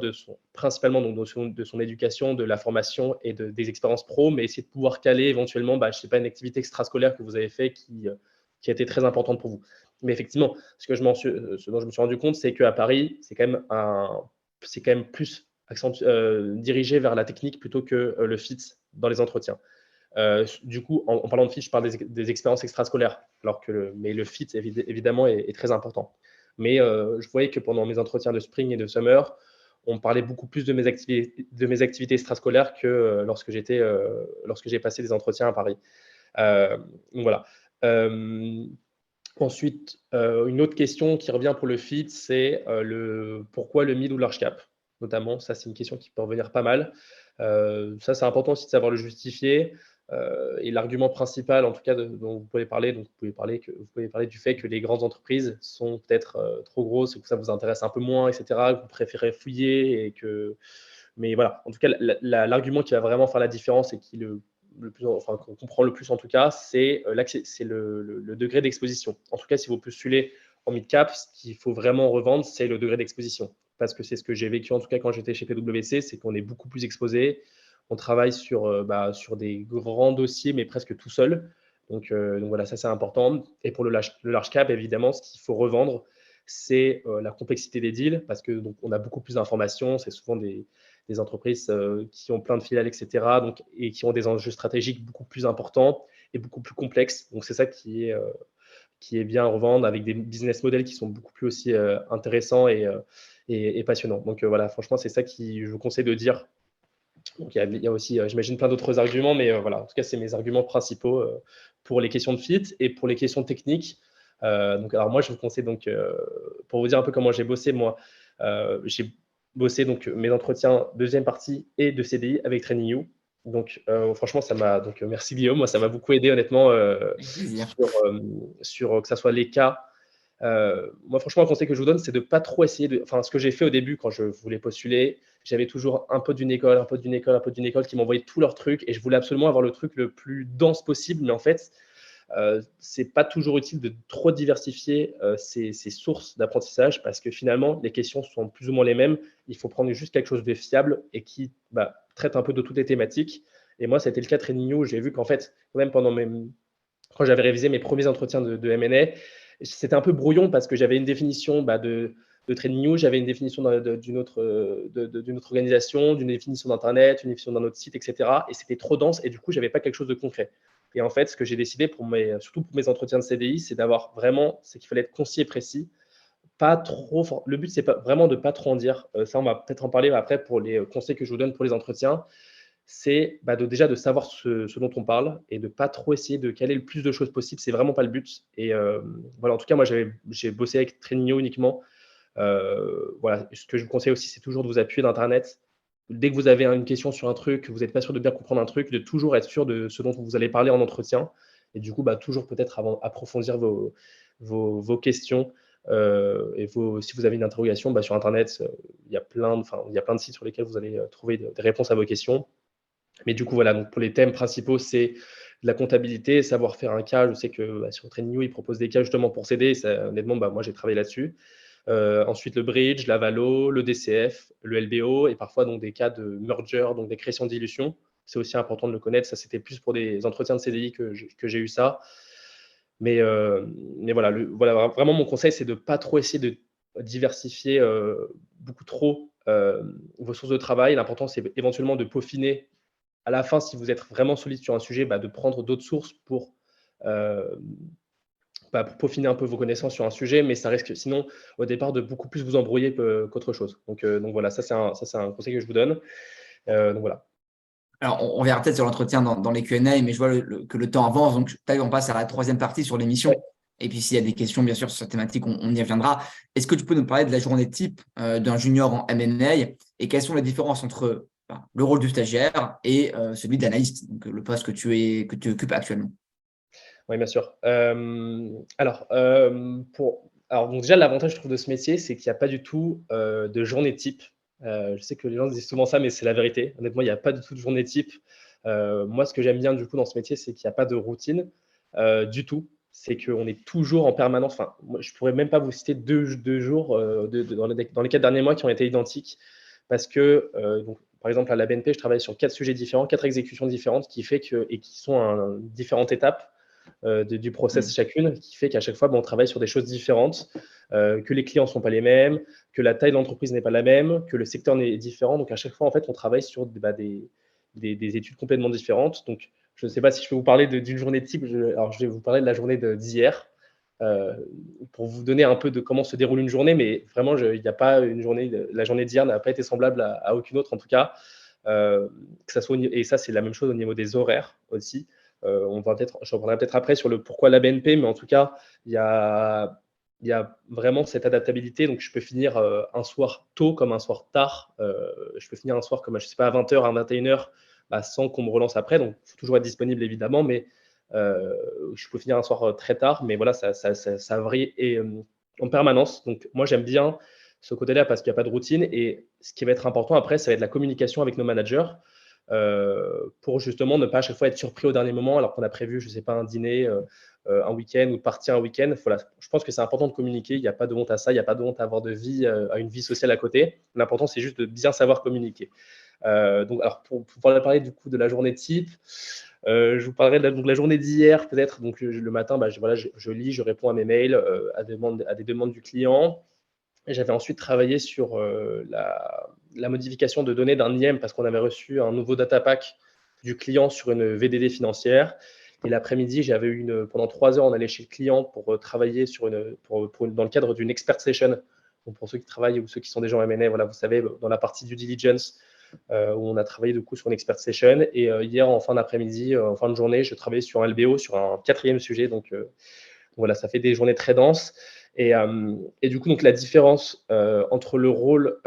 principalement donc, de son éducation, de la formation et des expériences pro, mais essayer de pouvoir caler éventuellement, je sais pas, une activité extrascolaire que vous avez fait qui a été très importante pour vous. Mais effectivement, ce dont je me suis rendu compte, c'est qu'à Paris, c'est quand même plus dirigé vers la technique plutôt que le fit dans les entretiens. Du coup, en parlant de fit, je parle des expériences extrascolaires, mais le fit, évidemment, est très important. Mais je voyais que pendant mes entretiens de spring et de summer, on parlait beaucoup plus de mes activités extrascolaires que lorsque j'ai passé des entretiens à Paris. Donc voilà. Ensuite, une autre question qui revient pour le fit, c'est pourquoi le mid ou large cap, notamment. Ça, c'est une question qui peut revenir pas mal. Ça, c'est important aussi de savoir le justifier. Et l'argument principal, en tout cas, dont vous pouvez parler, donc vous pouvez parler du fait que les grandes entreprises sont peut-être trop grosses et que ça vous intéresse un peu moins, etc., que vous préférez fouiller mais voilà, en tout cas, l'argument qui va vraiment faire la différence et qui qu'on comprend le plus en tout cas, c'est le degré d'exposition. En tout cas, si vous postulez en mid-cap, ce qu'il faut vraiment revendre, c'est le degré d'exposition. Parce que c'est ce que j'ai vécu en tout cas quand j'étais chez PwC, c'est qu'on est beaucoup plus exposé. On travaille sur des grands dossiers, mais presque tout seul. Donc voilà, ça c'est important. Et pour le large cap, évidemment, ce qu'il faut revendre, c'est la complexité des deals, parce que donc, on a beaucoup plus d'informations. C'est souvent des entreprises qui ont plein de filiales, etc., et qui ont des enjeux stratégiques beaucoup plus importants. est beaucoup plus complexe. Donc, c'est ça qui est bien à revendre avec des business models qui sont beaucoup plus aussi intéressants et passionnants. Donc, voilà, franchement, c'est ça je vous conseille de dire. Donc, il y a aussi, j'imagine, plein d'autres arguments, mais voilà, en tout cas, c'est mes arguments principaux pour les questions de fit et pour les questions techniques. Donc, alors moi, je vous conseille, donc, pour vous dire un peu comment j'ai bossé, moi, j'ai bossé donc, mes entretiens deuxième partie et de CDI avec TrainingView. Donc, franchement, donc, merci Guillaume, moi, ça m'a beaucoup aidé, honnêtement, Avec plaisir. sur que ça soit les cas. Moi, franchement, un conseil que je vous donne, c'est de pas trop essayer de. Enfin, ce que j'ai fait au début quand je voulais postuler, j'avais toujours un peu d'une école, un peu d'une école, un peu d'une école qui m'envoyait tous leurs trucs et je voulais absolument avoir le truc le plus dense possible. Mais en fait, c'est pas toujours utile de trop diversifier ces sources d'apprentissage parce que finalement, les questions sont plus ou moins les mêmes. Il faut prendre juste quelque chose de fiable et qui traite un peu de toutes les thématiques. Et moi, ça a été le cas de Trainingview. J'ai vu qu'en fait, quand même quand j'avais révisé mes premiers entretiens de M&A, c'était un peu brouillon parce que j'avais une définition de TradingView, j'avais une définition d'une autre organisation, d'une définition d'Internet, une définition d'un autre site, etc. Et c'était trop dense et du coup, je n'avais pas quelque chose de concret. Et en fait, ce que j'ai décidé, surtout pour mes entretiens de CDI, c'est qu'il fallait être concis et précis. Pas trop, le but, c'est vraiment de ne pas trop en dire. Ça, on va peut-être en parler après pour les conseils que je vous donne pour les entretiens. C'est déjà de savoir ce dont on parle et de ne pas trop essayer de caler le plus de choses possible. C'est vraiment pas le but. Et voilà, en tout cas, moi, j'ai bossé avec Trainingio uniquement. Voilà, ce que je vous conseille aussi, c'est toujours de vous appuyer d'Internet. Dès que vous avez une question sur un truc, vous n'êtes pas sûr de bien comprendre un truc, de toujours être sûr de ce dont vous allez parler en entretien. Et du coup, toujours peut-être approfondir vos questions. Et si vous avez une interrogation, sur Internet, il y a plein de sites sur lesquels vous allez trouver des réponses à vos questions. Mais du coup, voilà, donc pour les thèmes principaux, c'est de la comptabilité, savoir faire un cas. Je sais que sur TradingView, ils proposent des cas justement pour s'aider. Honnêtement, moi, j'ai travaillé là-dessus. Ensuite, le bridge, la valo, le DCF, le LBO et parfois donc, des cas de merger, donc des créations de dilution. C'est aussi important de le connaître. Ça, c'était plus pour des entretiens de CDI que j'ai eu ça. Mais voilà, voilà, vraiment, mon conseil, c'est de ne pas trop essayer de diversifier beaucoup trop vos sources de travail. L'important, c'est éventuellement de peaufiner à la fin, si vous êtes vraiment solide sur un sujet, de prendre d'autres sources pour peaufiner un peu vos connaissances sur un sujet, mais ça risque sinon, au départ, de beaucoup plus vous embrouiller qu'autre chose. Donc voilà, ça, c'est un conseil que je vous donne. Donc voilà. Alors, on verra peut-être sur l'entretien dans les Q&A, mais je vois que le temps avance. Donc, on passe à la troisième partie sur l'émission. Ouais. Et puis, s'il y a des questions, bien sûr, sur cette thématique, on y reviendra. Est-ce que tu peux nous parler de la journée type d'un junior en M&A et quelles sont les différences entre le rôle du stagiaire et celui d'analyste, donc le poste que tu occupes actuellement? Oui, bien sûr. Alors, donc déjà, l'avantage, je trouve, de ce métier, c'est qu'il n'y a pas du tout de journée type. Je sais que les gens disent souvent ça, mais c'est la vérité. Honnêtement, il n'y a pas du tout de journée type. Moi, ce que j'aime bien, du coup, dans ce métier, c'est qu'il n'y a pas de routine du tout. C'est qu'on est toujours en permanence. Enfin, moi, je ne pourrais même pas vous citer deux jours dans les 4 derniers mois qui ont été identiques. Parce que, donc, par exemple, à la BNP, je travaille sur 4 sujets différents, 4 exécutions différentes qui sont à différentes étapes du process chacune, qui fait qu'à chaque fois, on travaille sur des choses différentes, que les clients ne sont pas les mêmes, que la taille de l'entreprise n'est pas la même, que le secteur est différent. Donc, à chaque fois, en fait, on travaille sur des études complètement différentes. Donc, je ne sais pas si je peux vous parler d'une journée type. Alors, je vais vous parler de la journée d'hier pour vous donner un peu de comment se déroule une journée, mais vraiment, il n'y a pas une journée. La journée d'hier n'a pas été semblable à aucune autre, en tout cas. Que ça soit, et ça, c'est la même chose au niveau des horaires aussi. Je reprendrai peut-être après sur le pourquoi la BNP, mais en tout cas, il y a vraiment cette adaptabilité. Donc, je peux finir un soir tôt comme un soir tard. Je peux finir un soir comme, je ne sais pas, à 20h, à 21h, sans qu'on me relance après. Donc, il faut toujours être disponible, évidemment, mais je peux finir un soir très tard. Mais voilà, ça varie en permanence. Donc, moi, j'aime bien ce côté-là parce qu'il n'y a pas de routine. Et ce qui va être important après, ça va être la communication avec nos managers. Pour justement ne pas à chaque fois être surpris au dernier moment alors qu'on a prévu, je ne sais pas, un dîner, un week-end ou de partir un week-end. Voilà, je pense que c'est important de communiquer. Il n'y a pas de honte à ça. Il n'y a pas de honte à avoir à une vie sociale à côté. L'important, c'est juste de bien savoir communiquer. Donc, alors, pour pouvoir parler du coup de la journée type, je vous parlerai de la journée d'hier peut-être. Donc, le matin, je lis, je réponds à mes mails, à des demandes du client. Et j'avais ensuite travaillé sur la modification de données d'un IM parce qu'on avait reçu un nouveau data pack du client sur une VDD financière. Et l'après-midi, pendant 3 heures, on allait chez le client pour travailler dans le cadre d'une expert session. Donc pour ceux qui travaillent ou ceux qui sont déjà en M&A, voilà, vous savez, dans la partie due diligence, où on a travaillé du coup sur une expert session. Et hier, en fin d'après-midi, en fin de journée, je travaillais sur un LBO, sur un 4e sujet. Donc voilà, ça fait des journées très denses. Et du coup, donc la différence entre le rôle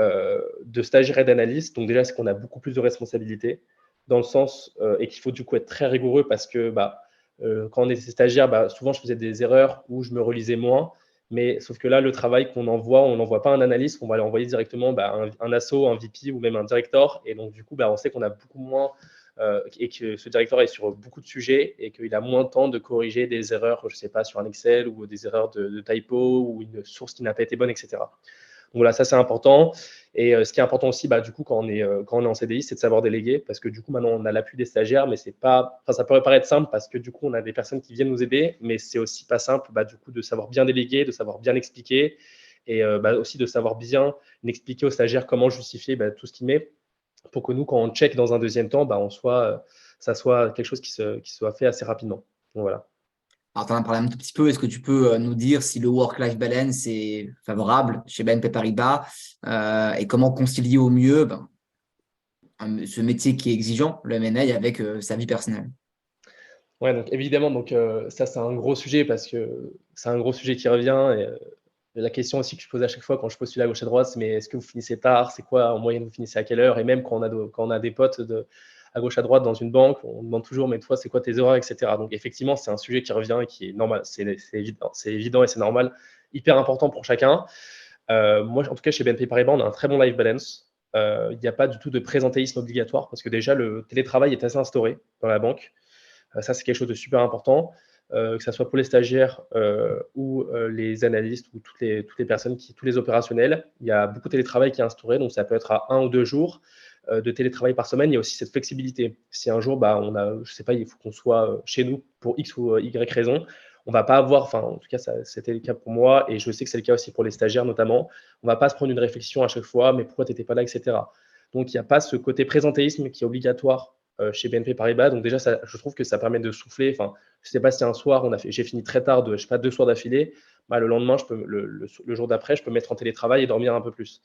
de stagiaire et d'analyste, donc déjà, c'est qu'on a beaucoup plus de responsabilités, dans le sens, et qu'il faut du coup être très rigoureux parce que quand on était stagiaire, souvent je faisais des erreurs ou je me relisais moins. Mais sauf que là, le travail qu'on envoie, on n'envoie pas un analyste, on va l'envoyer directement un asso, un VP ou même un directeur. Et donc, du coup, on sait qu'on a beaucoup moins et que ce directeur est sur beaucoup de sujets et qu'il a moins de temps de corriger des erreurs, je ne sais pas, sur un Excel ou des erreurs de typo ou une source qui n'a pas été bonne, etc. Donc voilà, ça c'est important. Et ce qui est important aussi, du coup, quand on est en CDI, c'est de savoir déléguer parce que du coup, maintenant, on a l'appui des stagiaires, mais c'est pas, ça pourrait paraître simple parce que du coup, on a des personnes qui viennent nous aider, mais c'est aussi pas simple, du coup, de savoir bien déléguer, de savoir bien expliquer et aussi de savoir bien expliquer aux stagiaires comment justifier tout ce qu'il met pour que nous, quand on check dans un deuxième temps, ça soit quelque chose qui soit fait assez rapidement. Donc, voilà. Alors, tu en as parlé un tout petit peu. Est-ce que tu peux nous dire si le work-life balance est favorable chez BNP Paribas et comment concilier au mieux ce métier qui est exigeant, le M&A, avec sa vie personnelle? Ouais, donc évidemment, ça c'est un gros sujet parce que c'est un gros sujet qui revient. Et la question aussi que je pose à chaque fois quand je postule à gauche et à droite, c'est mais est-ce que vous finissez tard? C'est quoi en moyenne vous finissez à quelle heure? Et même quand on a des potes à gauche à droite dans une banque, on demande toujours mais toi c'est quoi tes horaires, etc. Donc effectivement c'est un sujet qui revient et qui est normal, c'est évident et c'est normal, hyper important pour chacun. Moi en tout cas chez BNP Paribas on a un très bon life balance. Il n'y a pas du tout de présentéisme obligatoire parce que déjà le télétravail est assez instauré dans la banque. Ça, c'est quelque chose de super important, que ce soit pour les stagiaires ou les analystes ou toutes les personnes, tous les opérationnels. Il y a beaucoup de télétravail qui est instauré, donc ça peut être à 1 ou 2 jours de télétravail par semaine. Il y a aussi cette flexibilité. Si un jour, je sais pas, il faut qu'on soit chez nous pour X ou Y raison, on va pas avoir, enfin, en tout cas, c'était le cas pour moi, et je sais que c'est le cas aussi pour les stagiaires notamment, on va pas se prendre une réflexion à chaque fois, mais pourquoi tu n'étais pas là, etc. Donc, il n'y a pas ce côté présentéisme qui est obligatoire chez BNP Paribas. Donc déjà, je trouve que ça permet de souffler. Enfin, je ne sais pas si un soir, j'ai fini très tard, je sais pas, 2 soirs d'affilée. Le lendemain, le jour d'après, je peux me mettre en télétravail et dormir un peu plus.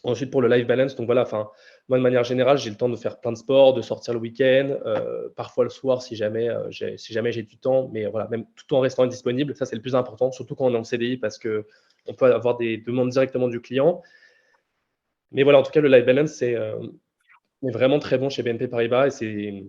Ensuite, pour le life balance, donc voilà, moi, de manière générale, j'ai le temps de faire plein de sports, de sortir le week-end, parfois le soir si jamais j'ai du temps, mais voilà, même tout en restant disponible, ça c'est le plus important, surtout quand on est en CDI parce qu'on peut avoir des demandes directement du client. Mais voilà, en tout cas, le life balance, c'est vraiment très bon chez BNP Paribas et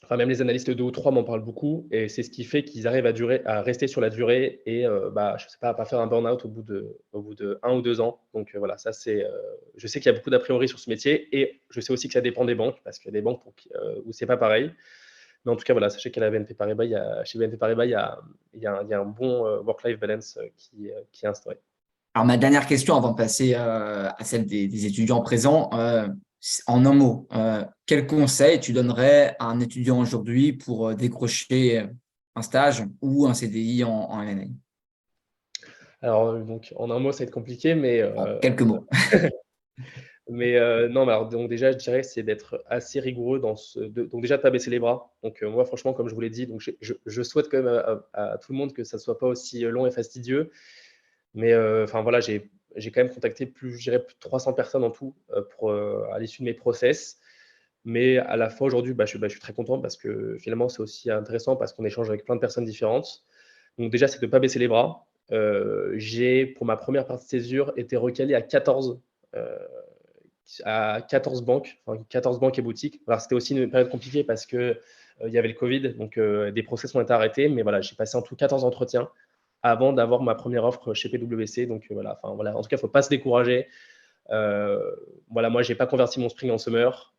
même les analystes 2 ou 3 m'en parlent beaucoup et c'est ce qui fait qu'ils arrivent à rester sur la durée et je sais pas, à pas faire un burn-out au bout de 1 ou 2 ans. Donc voilà, ça c'est, je sais qu'il y a beaucoup d'a priori sur ce métier et je sais aussi que ça dépend des banques parce qu'il y a des banques où c'est pas pareil. Mais en tout cas, voilà, sachez qu'à la BNP Paribas, chez BNP Paribas, il y a un bon work-life balance qui est instauré. Alors, ma dernière question avant de passer à celle des étudiants présents, en un mot, quel conseil tu donnerais à un étudiant aujourd'hui pour décrocher un stage ou un CDI en M&A? Alors, donc, en un mot, ça va être compliqué, mais En quelques mots. Non, mais alors, donc déjà, je dirais, c'est d'être assez rigoureux donc déjà de pas baisser les bras. Donc moi, franchement, comme je vous l'ai dit, donc je souhaite quand même à tout le monde que ça soit pas aussi long et fastidieux. Mais enfin voilà, j'ai quand même contacté je dirais plus de 300 personnes en tout à l'issue de mes process. Mais à la fois aujourd'hui, je suis très content parce que finalement, c'est aussi intéressant parce qu'on échange avec plein de personnes différentes. Donc déjà, c'est de ne pas baisser les bras. J'ai, pour ma première partie de césure, été recalé euh, à 14 banques, enfin 14 banques et boutiques. Alors, c'était aussi une période compliquée parce que il y avait le Covid, donc des process ont été arrêtés. Mais voilà, j'ai passé en tout 14 entretiens avant d'avoir ma première offre chez PwC. Donc voilà, enfin voilà, en tout cas, il ne faut pas se décourager. Voilà, moi, j'ai pas converti mon spring en summer.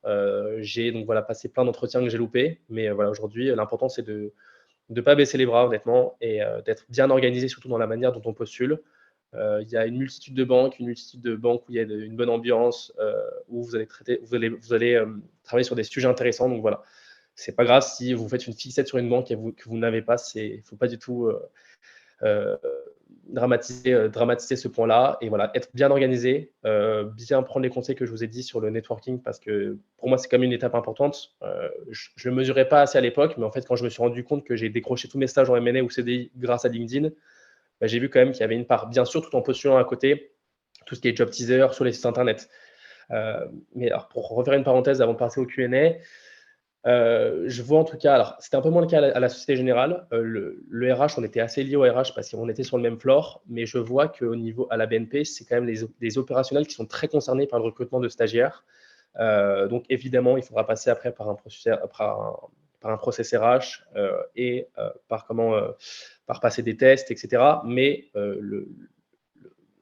J'ai donc voilà passé plein d'entretiens que j'ai loupés. Mais voilà, aujourd'hui, l'important, c'est de ne pas baisser les bras, honnêtement, et d'être bien organisé, surtout dans la manière dont on postule. Il y a une multitude de banques où il y a une bonne ambiance, où vous allez travailler sur des sujets intéressants. Donc voilà, c'est pas grave si vous faites une fixette sur une banque et que vous n'avez pas. Il faut pas du tout dramatiser ce point-là et voilà, être bien organisé, bien prendre les conseils que je vous ai dit sur le networking parce que pour moi, c'est quand même une étape importante. Je ne mesurais pas assez à l'époque, mais en fait, quand je me suis rendu compte que j'ai décroché tous mes stages en M&A ou CDI grâce à LinkedIn, bah, j'ai vu quand même qu'il y avait une part, bien sûr, tout en postulant à côté, tout ce qui est job teaser sur les sites internet. Mais alors, pour refaire une parenthèse avant de passer au Q&A, je vois en tout cas, alors c'était un peu moins le cas à la Société Générale. Le RH, on était assez liés au RH parce qu'on était sur le même floor, mais je vois qu'au niveau à la BNP, c'est quand même les opérationnels qui sont très concernés par le recrutement de stagiaires. Donc évidemment, il faudra passer après par un process RH et par passer des tests, etc. Mais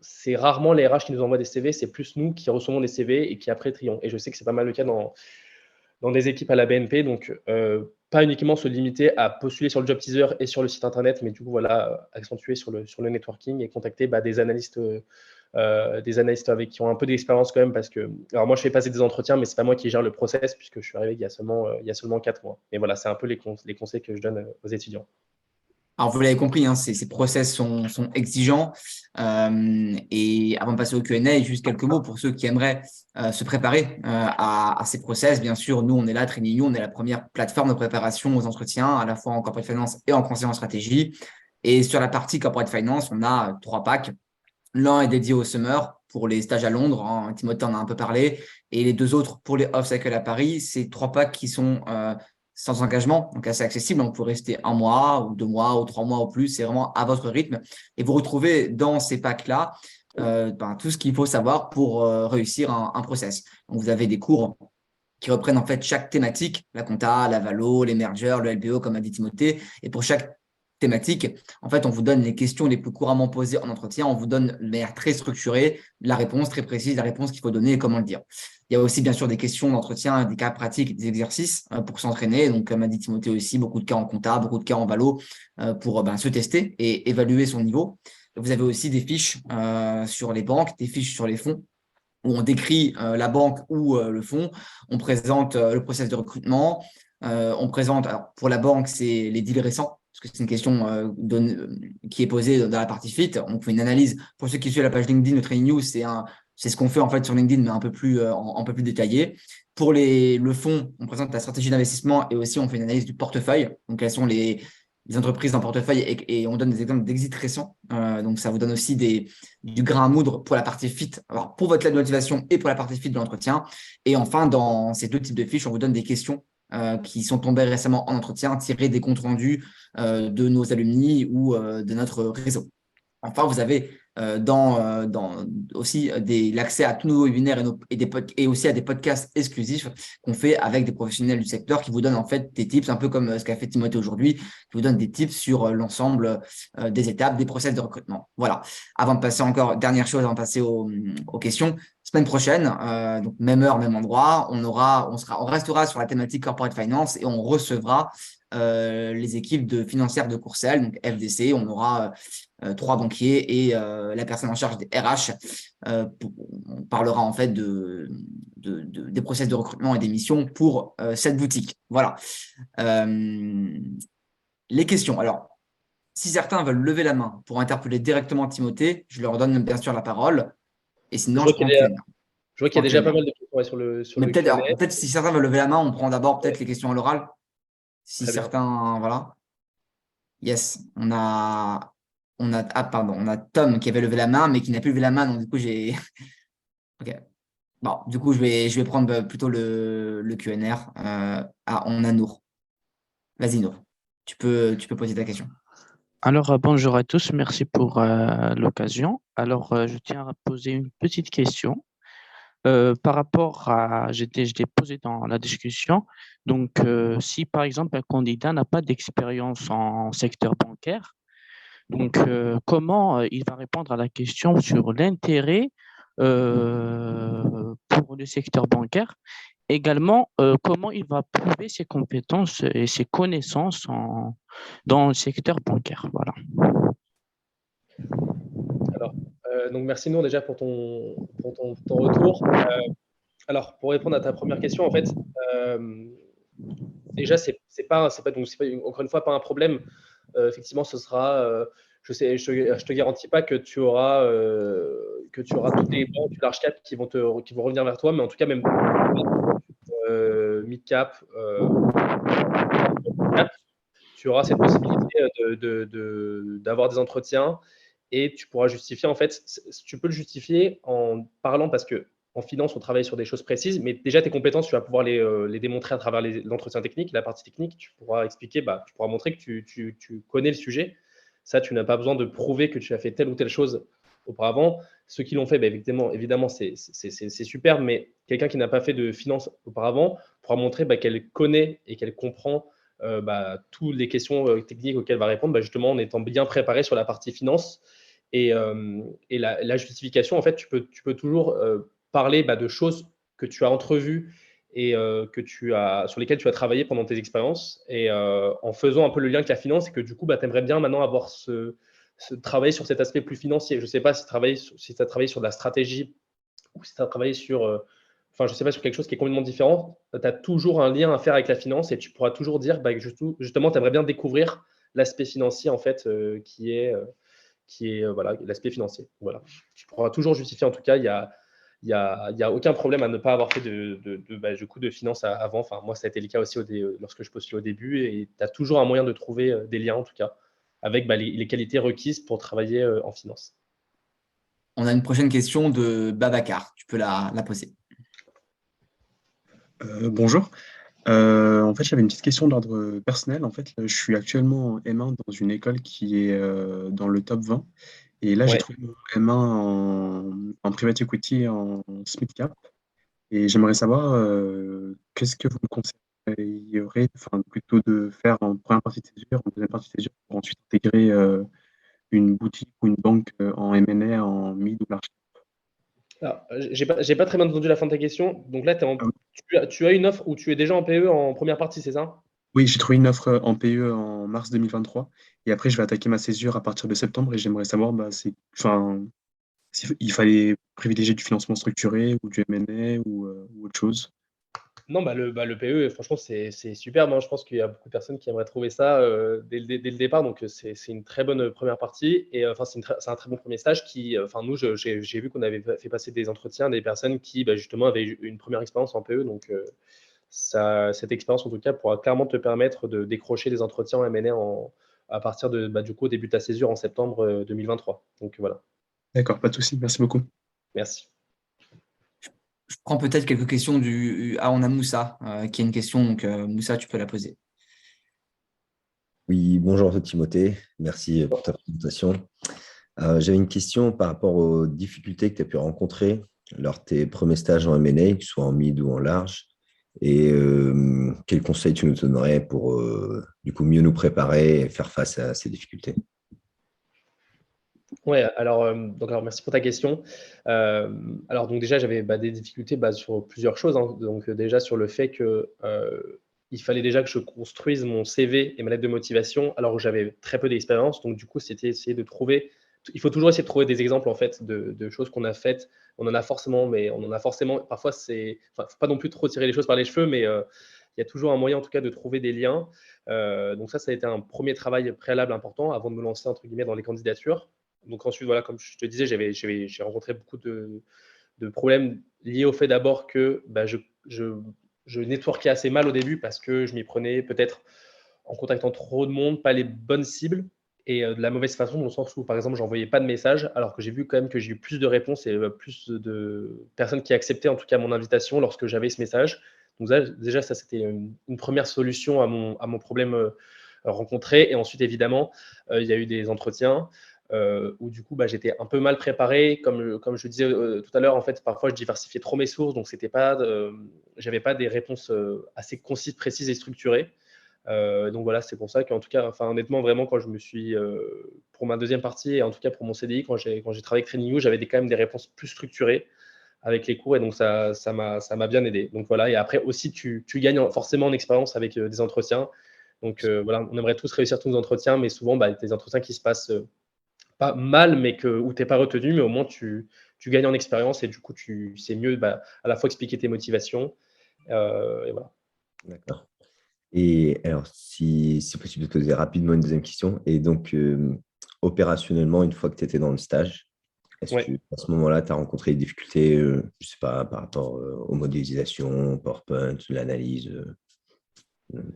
c'est rarement les RH qui nous envoient des CV, c'est plus nous qui recevons des CV et qui après trions. Et je sais que c'est pas mal le cas dans des équipes à la BNP. Donc, pas uniquement se limiter à postuler sur le job teaser et sur le site internet, mais du coup, voilà, accentuer sur le networking et contacter des analystes avec qui ont un peu d'expérience quand même. Parce que, alors moi, je fais passer des entretiens, mais c'est pas moi qui gère le process puisque je suis arrivé il y a seulement 4 mois. Et voilà, c'est un peu les conseils que je donne aux étudiants. Alors, vous l'avez compris, hein, ces process sont exigeants. Et avant de passer au Q&A, juste quelques mots pour ceux qui aimeraient se préparer à ces process. Bien sûr, nous, on est là, TrainingView, on est la première plateforme de préparation aux entretiens, à la fois en corporate finance et en conseil en stratégie. Et sur la partie corporate finance, on a 3 packs. L'un est dédié au summer pour les stages à Londres, hein, Timothée en a un peu parlé, et les 2 autres pour les off-cycle à Paris. C'est 3 packs qui sont sans engagement, donc assez accessible. Donc, vous pouvez rester 1 mois ou 2 mois ou 3 mois ou plus, c'est vraiment à votre rythme. Et vous retrouvez dans ces packs-là tout ce qu'il faut savoir pour réussir un process. Donc, vous avez des cours qui reprennent en fait chaque thématique, la compta, la valo, les mergers, le LBO, comme a dit Timothée. Et pour chaque thématique, en fait, on vous donne les questions les plus couramment posées en entretien, on vous donne de manière très structurée la réponse très précise, la réponse qu'il faut donner et comment le dire. Il y a aussi bien sûr des questions d'entretien, des cas pratiques, des exercices pour s'entraîner. Donc, comme a dit Timothée aussi, beaucoup de cas en compta, beaucoup de cas en valo pour se tester et évaluer son niveau. Vous avez aussi des fiches sur les banques, des fiches sur les fonds où on décrit la banque ou le fonds, on présente le process de recrutement, on présente, alors pour la banque, c'est les deals récents, parce que c'est une question qui est posée dans la partie fit. On fait une analyse, pour ceux qui suivent la page LinkedIn de Training News, c'est ce qu'on fait en fait sur LinkedIn, mais un peu plus, un peu plus détaillé. Pour le fonds, on présente la stratégie d'investissement et aussi on fait une analyse du portefeuille. Donc, quelles sont les entreprises dans le portefeuille et on donne des exemples d'exit récents. Donc, ça vous donne aussi du grain à moudre pour la partie fit, alors pour votre lettre de motivation et pour la partie fit de l'entretien. Et enfin, dans ces 2 types de fiches, on vous donne des questions qui sont tombées récemment en entretien, tirées des comptes rendus de nos alumni ou de notre réseau. Enfin, vous avez aussi l'accès à tous nos webinaires et aussi à des podcasts exclusifs qu'on fait avec des professionnels du secteur qui vous donnent en fait des tips, un peu comme ce qu'a fait Timothée aujourd'hui, qui vous donne des tips sur l'ensemble des étapes, des process de recrutement. Voilà. Avant de passer encore, dernière chose, avant de passer aux questions. Semaine prochaine, donc même heure, même endroit, on restera sur la thématique corporate finance et on recevra les équipes financières de Courcelles, donc FDC. On aura 3 banquiers et la personne en charge des RH. On parlera en fait des process de recrutement et des missions pour cette boutique. Voilà. Les questions. Alors, si certains veulent lever la main pour interpeller directement Timothée, je leur donne bien sûr la parole. Et Je sinon, vois je qu'il prends y le a, Q&A. je vois Je qu'il y prends a le déjà Q&A. pas mal de questions sur Mais le Q&A. peut-être si certains veulent lever la main, on prend d'abord peut-être les questions à l'oral. Si Très bien. certains, voilà. Yes, pardon, on a Tom qui avait levé la main, mais qui n'a plus levé la main, donc du coup, j'ai. Ok. Bon, du coup, je vais prendre plutôt le Q&R. On a Nour. Vas-y, Nour. Tu peux poser ta question. Alors, bonjour à tous, merci pour l'occasion. Alors, je tiens à poser une petite question par rapport à, je l'ai posé dans la discussion. Donc, si par exemple un candidat n'a pas d'expérience en secteur bancaire, donc comment il va répondre à la question sur l'intérêt pour le secteur bancaire? Également, comment il va prouver ses compétences et ses connaissances dans le secteur bancaire. Voilà. Alors, donc merci Nour déjà pour ton retour. Alors, pour répondre à ta première question, en fait, déjà, c'est pas, encore une fois, pas un problème. Effectivement, ce sera, je te garantis pas que tu auras toutes les banques large cap qui vont revenir vers toi, mais en tout cas, même mid cap, tu auras cette possibilité d'avoir des entretiens et tu pourras justifier. En fait, tu peux le justifier en parlant parce que en finance, on travaille sur des choses précises, mais déjà tes compétences, tu vas pouvoir les démontrer à travers l'entretien technique, la partie technique. Tu pourras expliquer, tu pourras montrer que tu connais le sujet. Ça, tu n'as pas besoin de prouver que tu as fait telle ou telle chose auparavant. Ceux qui l'ont fait, évidemment, c'est super, mais quelqu'un qui n'a pas fait de finance auparavant pourra montrer qu'elle connaît et qu'elle comprend toutes les questions techniques auxquelles elle va répondre, justement en étant bien préparé sur la partie finance. Et la justification, en fait, tu peux toujours parler de choses que tu as entrevues et sur lesquelles tu as travaillé pendant tes expériences, et en faisant un peu le lien avec la finance, et que du coup, tu aimerais bien maintenant avoir travailler sur cet aspect plus financier. Je ne sais pas si tu as travaillé sur de la stratégie ou si tu as travaillé je ne sais pas, sur quelque chose qui est complètement différent. Tu as toujours un lien à faire avec la finance, et tu pourras toujours dire que justement, tu aimerais bien découvrir l'aspect financier, en fait, voilà, l'aspect financier. Voilà. Tu pourras toujours justifier. En tout cas, il y a aucun problème à ne pas avoir fait du coup de finance avant. Enfin, moi, ça a été le cas aussi lorsque je postulais au début, et tu as toujours un moyen de trouver des liens, en tout cas, avec les qualités requises pour travailler en finance. On a une prochaine question de Babacar. Tu peux la poser. Bonjour. En fait, j'avais une petite question d'ordre personnel. En fait, je suis actuellement en M1 dans une école qui est dans le top 20. Et là, j'ai Ouais. trouvé mon M1 en private equity en SMID cap. Et j'aimerais savoir qu'est-ce que vous me conseilleriez, enfin, plutôt de faire en première partie de césure, en deuxième partie de césure, pour ensuite intégrer une boutique ou une banque en M&A, en mid ou large cap. Alors, j'ai pas très bien entendu la fin de ta question. Donc là, Ah oui. tu as une offre où tu es déjà en PE en première partie, c'est ça? Oui, j'ai trouvé une offre en PE en mars 2023 et après je vais attaquer ma césure à partir de septembre et j'aimerais savoir enfin, s'il fallait privilégier du financement structuré ou du M&A ou autre chose. Non, le PE, franchement, c'est super. Moi, je pense qu'il y a beaucoup de personnes qui aimeraient trouver ça dès le départ. Donc, c'est une très bonne première partie. Et enfin, c'est un très bon premier stage enfin, nous, j'ai vu qu'on avait fait passer des entretiens à des personnes qui, justement, avaient eu une première expérience en PE. Donc, cette expérience, en tout cas, pourra clairement te permettre de décrocher des entretiens en M&A à partir du coup, au début de ta césure en septembre 2023. Donc, voilà. D'accord, pas de souci, merci beaucoup. Merci. Je prends peut-être quelques questions on a Moussa qui a une question. Donc, Moussa, tu peux la poser. Oui, bonjour Timothée, merci pour ta présentation. J'avais une question par rapport aux difficultés que tu as pu rencontrer lors de tes premiers stages en M&A, que ce soit en mid ou en large, et quels conseils tu nous donnerais pour du coup mieux nous préparer et faire face à ces difficultés? Ouais, alors merci pour ta question. Alors donc déjà, j'avais des difficultés sur plusieurs choses, hein. Donc déjà sur le fait que il fallait déjà que je construise mon CV et ma lettre de motivation alors que j'avais très peu d'expérience. Donc du coup, c'était essayer de trouver. Il faut toujours essayer de trouver des exemples en fait de choses qu'on a faites. On en a forcément, mais on en a forcément. Parfois, faut pas non plus trop tirer les choses par les cheveux, mais il y a toujours un moyen en tout cas de trouver des liens. Donc ça a été un premier travail préalable important avant de me lancer entre guillemets dans les candidatures. Donc ensuite, voilà, comme je te disais, j'ai rencontré beaucoup de problèmes liés au fait d'abord que je networkais assez mal au début parce que je m'y prenais peut-être en contactant trop de monde, pas les bonnes cibles, et de la mauvaise façon, dans le sens où, par exemple, j'envoyais pas de messages, alors que j'ai vu quand même que j'ai eu plus de réponses et plus de personnes qui acceptaient en tout cas mon invitation lorsque j'avais ce message. Donc déjà, ça, c'était une première solution à mon problème rencontré. Et ensuite, évidemment, il y a eu des entretiens où du coup, j'étais un peu mal préparé. Comme je disais tout à l'heure, en fait, parfois, je diversifiais trop mes sources, donc j'avais pas des réponses assez concises, précises et structurées. Donc voilà, c'est pour ça qu'en tout cas, enfin, honnêtement, vraiment, quand je me suis, pour ma deuxième partie et en tout cas pour mon CDI, quand j'ai travaillé avec TrainingView, j'avais quand même des réponses plus structurées avec les cours, et donc ça m'a bien aidé. Donc voilà, et après aussi, tu gagnes forcément en expérience avec des entretiens. Donc voilà, on aimerait tous réussir tous nos entretiens, mais souvent, des entretiens qui se passent pas mal, mais où tu n'es pas retenu, mais au moins tu gagnes en expérience, et du coup, tu sais mieux à la fois expliquer tes motivations. Et voilà. D'accord. Et alors, si c'est possible de poser rapidement une deuxième question. Et donc, opérationnellement une fois que tu étais dans le stage? Est-ce Ouais. que à ce moment-là, tu as rencontré des difficultés, je ne sais pas, par rapport aux modélisations, PowerPoint, l'analyse,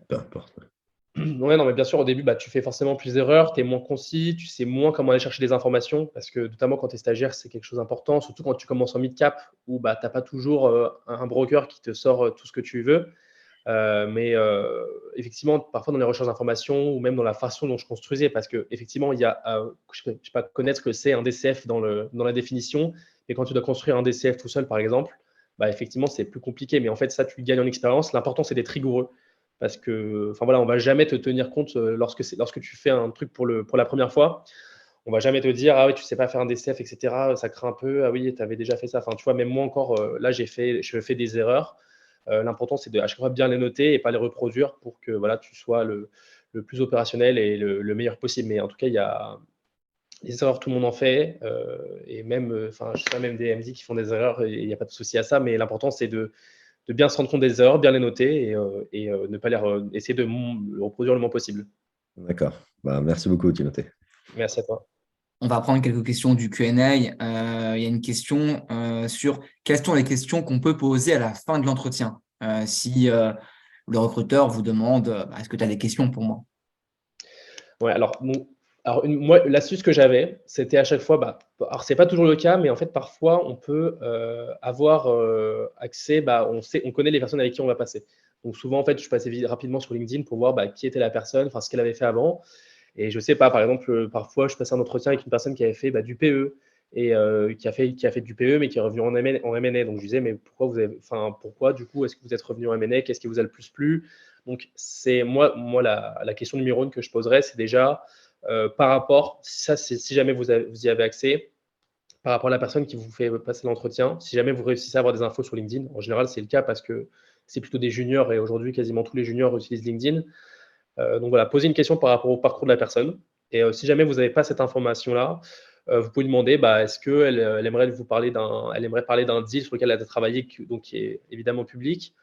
peu importe. Ouais, non, mais bien sûr, au début, tu fais forcément plus d'erreurs, tu es moins concis, tu sais moins comment aller chercher des informations, parce que notamment quand tu es stagiaire, c'est quelque chose d'important, surtout quand tu commences en mid-cap, où tu n'as pas toujours un broker qui te sort tout ce que tu veux. Mais effectivement, parfois dans les recherches d'informations ou même dans la façon dont je construisais, parce qu'effectivement, il y a, je ne sais pas connaître ce que c'est un DCF dans la définition, mais quand tu dois construire un DCF tout seul, par exemple, effectivement, c'est plus compliqué. Mais en fait, ça, tu le gagnes en expérience. L'important, c'est d'être rigoureux. Parce que, enfin voilà, on ne va jamais te tenir compte lorsque tu fais un truc pour la première fois. On ne va jamais te dire, ah oui, tu ne sais pas faire un DCF, etc. Ça craint un peu. Ah oui, tu avais déjà fait ça. Enfin, tu vois, même moi encore, là, je fais des erreurs. L'important, c'est de à chaque fois bien les noter et pas les reproduire pour que voilà, tu sois le plus opérationnel et le meilleur possible. Mais en tout cas, il y a des erreurs, tout le monde en fait. Et même, je sais pas, même des MD qui font des erreurs, il n'y a pas de souci à ça. Mais l'important, c'est de bien se rendre compte des erreurs, bien les noter et ne pas essayer de le reproduire le moins possible. D'accord. Merci beaucoup, Timothée. Merci à toi. On va prendre quelques questions du Q&A. Il y a une question sur quelles sont les questions qu'on peut poser à la fin de l'entretien. Si le recruteur vous demande est-ce que tu as des questions pour moi? Ouais, alors, moi, l'astuce que j'avais, c'était à chaque fois, alors c'est pas toujours le cas, mais en fait, parfois, on peut avoir accès, on connaît les personnes avec qui on va passer. Donc souvent, en fait, je passais rapidement sur LinkedIn pour voir qui était la personne, enfin ce qu'elle avait fait avant. Et je sais pas, par exemple, parfois, je passais un entretien avec une personne qui avait fait du PE et qui a fait du PE, mais qui est revenu en M&A. Donc je disais, mais pourquoi du coup, est-ce que vous êtes revenu en M&A? Qu'est-ce qui vous a le plus plu? Donc c'est moi la question numéro 1 que je poserais, c'est déjà par rapport, ça c'est si jamais vous y avez accès, par rapport à la personne qui vous fait passer l'entretien, si jamais vous réussissez à avoir des infos sur LinkedIn, en général c'est le cas parce que c'est plutôt des juniors et aujourd'hui quasiment tous les juniors utilisent LinkedIn. Donc voilà, posez une question par rapport au parcours de la personne. Et si jamais vous n'avez pas cette information-là, vous pouvez lui demander est-ce qu'elle aimerait parler d'un deal sur lequel elle a travaillé, donc qui est évidemment public,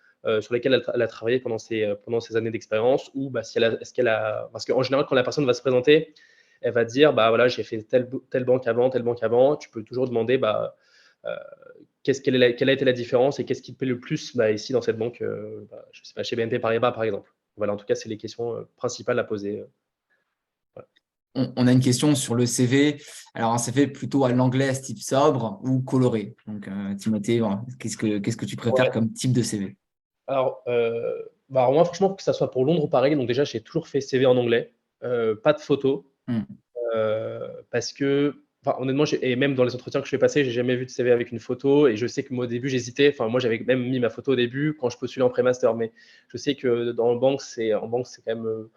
sur lequel elle a travaillé pendant ses années d'expérience, ou si parce qu'en général, quand la personne va se présenter, elle va dire voilà, j'ai fait telle banque avant. Tu peux toujours demander euh, quelle a été la différence et qu'est-ce qui te plaît le plus ici dans cette banque, je sais pas, chez BNP Paribas par exemple. Voilà, en tout cas, c'est les questions principales à poser. Voilà. On a une question sur le CV. Alors, un CV plutôt à l'anglais, type sobre ou coloré. Donc, Timothée, qu'est-ce que tu préfères comme type de CV? Alors, moi, franchement, que ça soit pour Londres ou Paris, donc déjà, j'ai toujours fait CV en anglais, pas de photos, parce que, honnêtement, et même dans les entretiens que je fais passer, j'ai jamais vu de CV avec une photo, et je sais que moi, au début, j'hésitais. Enfin, moi, j'avais même mis ma photo au début quand je postulais en pré-master, mais je sais que en banque, c'est quand même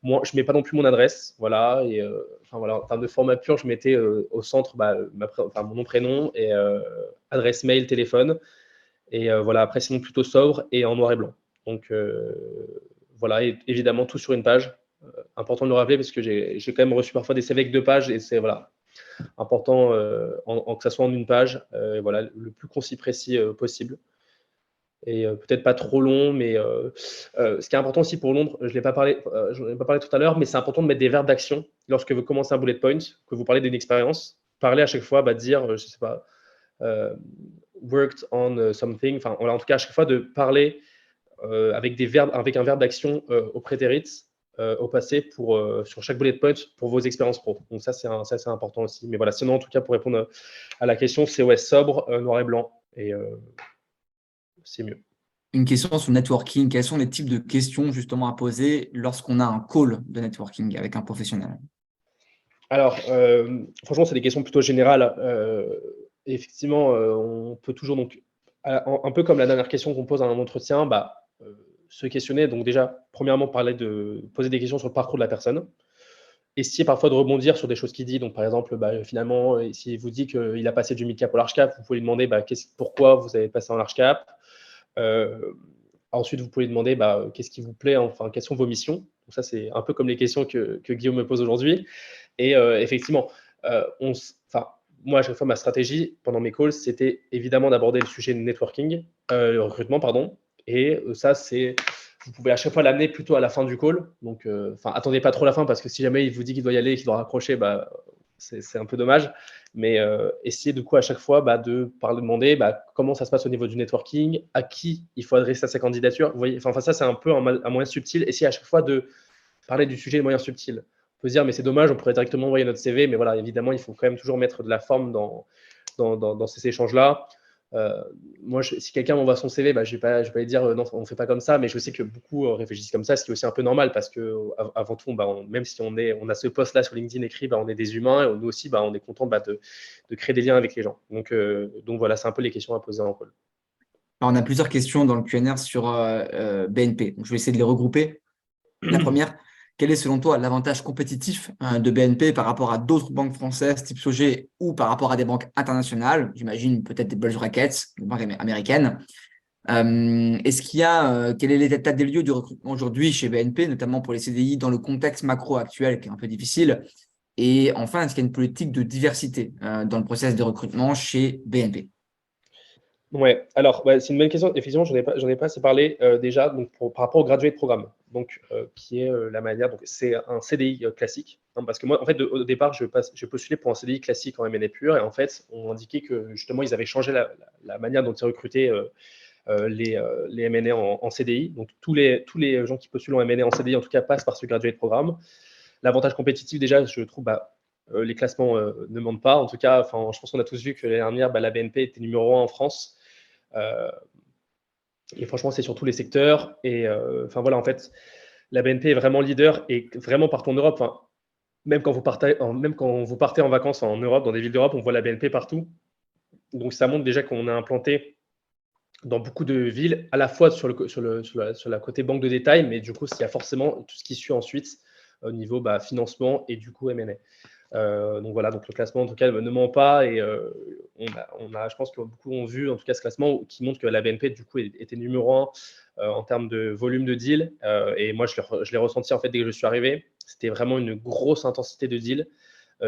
moi, je mets pas non plus mon adresse, voilà, et voilà, en termes de format pur, je mettais au centre mon nom, prénom et adresse mail, téléphone. Et voilà, après, sinon plutôt sobre et en noir et blanc. Donc voilà, et évidemment, tout sur une page. Important de le rappeler parce que j'ai quand même reçu parfois des CV avec 2 pages et c'est voilà, important que ça soit en une page. Voilà, le plus concis, précis possible. Et peut-être pas trop long, mais ce qui est important aussi pour Londres, je n'en ai pas parlé tout à l'heure, mais c'est important de mettre des verbes d'action lorsque vous commencez un bullet point, que vous parlez d'une expérience. Parlez à chaque fois, dire, je sais pas, worked on something. Enfin, voilà, en tout cas, à chaque fois de parler avec un verbe d'action au prétérit, au passé sur chaque bullet point pour vos expériences pro. Donc ça, c'est assez important aussi. Mais voilà, sinon, en tout cas, pour répondre à la question, c'est sobre, noir et blanc, et c'est mieux. Une question sur le networking. Quels sont les types de questions justement à poser lorsqu'on a un call de networking avec un professionnel? Alors, franchement, c'est des questions plutôt générales. Effectivement, on peut toujours, donc, un peu comme la dernière question qu'on pose à un entretien, se questionner. Donc déjà, premièrement, poser des questions sur le parcours de la personne. Essayer parfois de rebondir sur des choses qu'il dit. Donc, par exemple, finalement, s'il vous dit qu'il a passé du mid-cap au large-cap, vous pouvez lui demander pourquoi vous avez passé en large-cap. Ensuite, vous pouvez lui demander qu'est-ce qui vous plaît, enfin, quelles sont vos missions. Donc ça, c'est un peu comme les questions que Guillaume me pose aujourd'hui. Et effectivement, moi, à chaque fois, ma stratégie pendant mes calls, c'était évidemment d'aborder le sujet de networking, le recrutement, pardon. Et ça, vous pouvez à chaque fois l'amener plutôt à la fin du call. Donc, attendez pas trop la fin parce que si jamais il vous dit qu'il doit y aller et qu'il doit raccrocher, c'est un peu dommage. Mais essayer du coup à chaque fois de demander comment ça se passe au niveau du networking, à qui il faut adresser sa candidature. Vous voyez, enfin ça c'est un peu un moyen subtil. Essayer à chaque fois de parler du sujet de moyen subtil. On peut se dire mais c'est dommage, on pourrait directement envoyer notre CV, mais voilà, évidemment il faut quand même toujours mettre de la forme dans ces échanges-là. Moi, si quelqu'un m'envoie son CV, je vais pas lui dire non, on ne fait pas comme ça, mais je sais que beaucoup réfléchissent comme ça, ce qui est aussi un peu normal parce que avant tout, même si on a ce post-là sur LinkedIn écrit, on est des humains et nous aussi, on est content de créer des liens avec les gens. Donc voilà, c'est un peu les questions à poser en call. Alors, on a plusieurs questions dans le Q&A sur BNP. Donc, je vais essayer de les regrouper. La première, quel est selon toi l'avantage compétitif de BNP par rapport à d'autres banques françaises type Sogé ou par rapport à des banques internationales? J'imagine peut-être des Bulge Brackets, des banques américaines. Est-ce qu'il y a, quel est l'état des lieux du recrutement aujourd'hui chez BNP, notamment pour les CDI dans le contexte macro actuel qui est un peu difficile? Et enfin, est-ce qu'il y a une politique de diversité dans le process de recrutement chez BNP? Ouais, alors c'est une bonne question. Effectivement, j'en ai pas assez parlé déjà donc par rapport au graduate programme, donc qui est la manière. Donc c'est un CDI classique, parce que moi, en fait, au départ, je postulais pour un CDI classique en M&A pur, et en fait, on indiquait que justement, ils avaient changé la manière dont ils recrutaient les M&A en CDI. Donc tous les gens qui postulent en M&A en CDI, en tout cas, passent par ce graduate programme. L'avantage compétitif, déjà, je trouve, les classements ne mentent pas. En tout cas, je pense qu'on a tous vu que l'année dernière, la BNP était numéro 1 en France. Et franchement, c'est sur tous les secteurs. Et voilà, en fait, la BNP est vraiment leader et vraiment partout en Europe. Même quand vous partez en vacances en Europe, dans des villes d'Europe, on voit la BNP partout. Donc ça montre déjà qu'on est implanté dans beaucoup de villes, à la fois sur la côté banque de détail, mais du coup, il y a forcément tout ce qui suit ensuite au niveau financement et du coup M&A. Donc voilà, donc le classement en tout cas ne ment pas, et je pense que beaucoup ont vu en tout cas ce classement qui montre que la BNP du coup était numéro 1 en termes de volume de deal, et moi je l'ai ressenti en fait dès que je suis arrivé. C'était vraiment une grosse intensité de deal.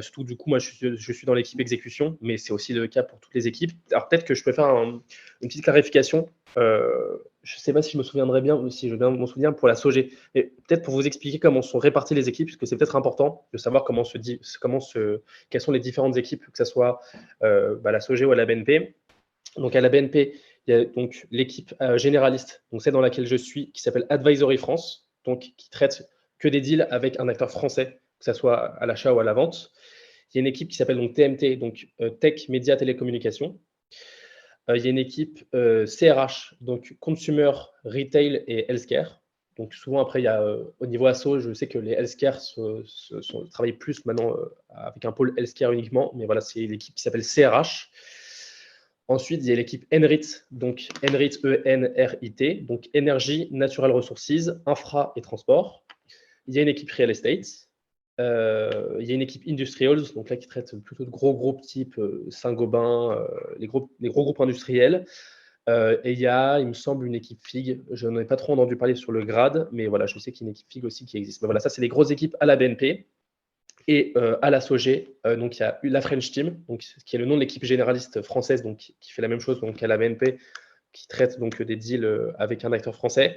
Surtout du coup, moi je suis dans l'équipe exécution, mais c'est aussi le cas pour toutes les équipes. Alors peut-être que je peux faire une petite clarification. Je ne sais pas si je me souviendrai bien, ou si je m'en souviens pour la Sogé, mais peut-être pour vous expliquer comment sont réparties les équipes, parce que c'est peut-être important de savoir quelles sont les différentes équipes, que ce soit la Sogé ou à la BNP. Donc à la BNP, il y a donc l'équipe généraliste, donc celle dans laquelle je suis, qui s'appelle Advisory France, donc qui traite que des deals avec un acteur français, que ce soit à l'achat ou à la vente. Il y a une équipe qui s'appelle donc TMT, donc Tech, Média, Télécommunications. Il y a une équipe CRH, donc Consumer, Retail et Healthcare. Donc souvent, après, il y a au niveau asso, je sais que les Healthcare travaillent plus maintenant avec un pôle Healthcare uniquement, mais voilà, c'est l'équipe qui s'appelle CRH. Ensuite, il y a l'équipe ENRIT, donc ENRIT, E-N-R-I-T, donc Énergie, Natural Resources, Infra et Transport. Il y a une équipe Real Estate. Il y a une équipe Industrials, donc là qui traite plutôt de gros groupes type Saint-Gobain, les gros groupes industriels. Et il y a, il me semble, une équipe FIG. Je n'en ai pas trop entendu parler sur le grade, mais voilà, je sais qu'il y a une équipe FIG aussi qui existe. Mais voilà, ça, c'est les grosses équipes à la BNP. Et à la Sogé, donc il y a eu la French Team, donc, qui est le nom de l'équipe généraliste française, donc qui fait la même chose donc à la BNP, qui traite donc des deals avec un acteur français.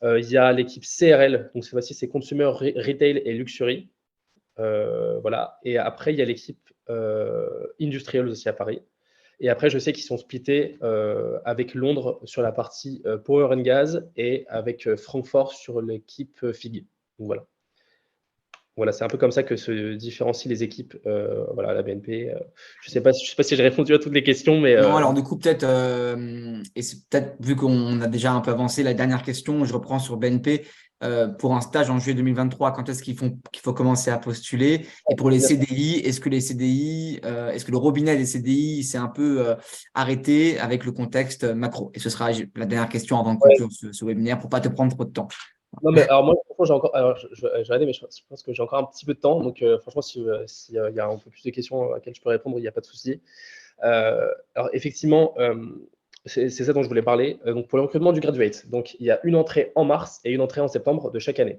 Il y a l'équipe CRL, donc cette fois-ci c'est Consumer, Retail et Luxury. Voilà. Et après, il y a l'équipe Industrials aussi à Paris. Et après, je sais qu'ils sont splittés avec Londres sur la partie Power and Gas et avec Francfort sur l'équipe FIG. Donc voilà. Voilà, c'est un peu comme ça que se différencient les équipes à la BNP. Je sais pas si j'ai répondu à toutes les questions, mais Non, alors du coup, peut-être, et c'est peut-être vu qu'on a déjà un peu avancé, la dernière question, je reprends sur BNP. Pour un stage en juillet 2023, quand est-ce qu'il faut commencer à postuler? Et pour les CDI, est-ce que le robinet des CDI s'est un peu arrêté avec le contexte macro? Et ce sera la dernière question avant de conclure ce webinaire pour ne pas te prendre trop de temps. Non, mais alors moi, franchement, j'ai encore. Alors, je vais arrêter, mais je pense que j'ai encore un petit peu de temps. Donc, franchement, s'il y a un peu plus de questions auxquelles je peux répondre, il n'y a pas de souci. Alors, effectivement, c'est ça dont je voulais parler. Donc, pour le recrutement du graduate, donc, il y a une entrée en mars et une entrée en septembre de chaque année.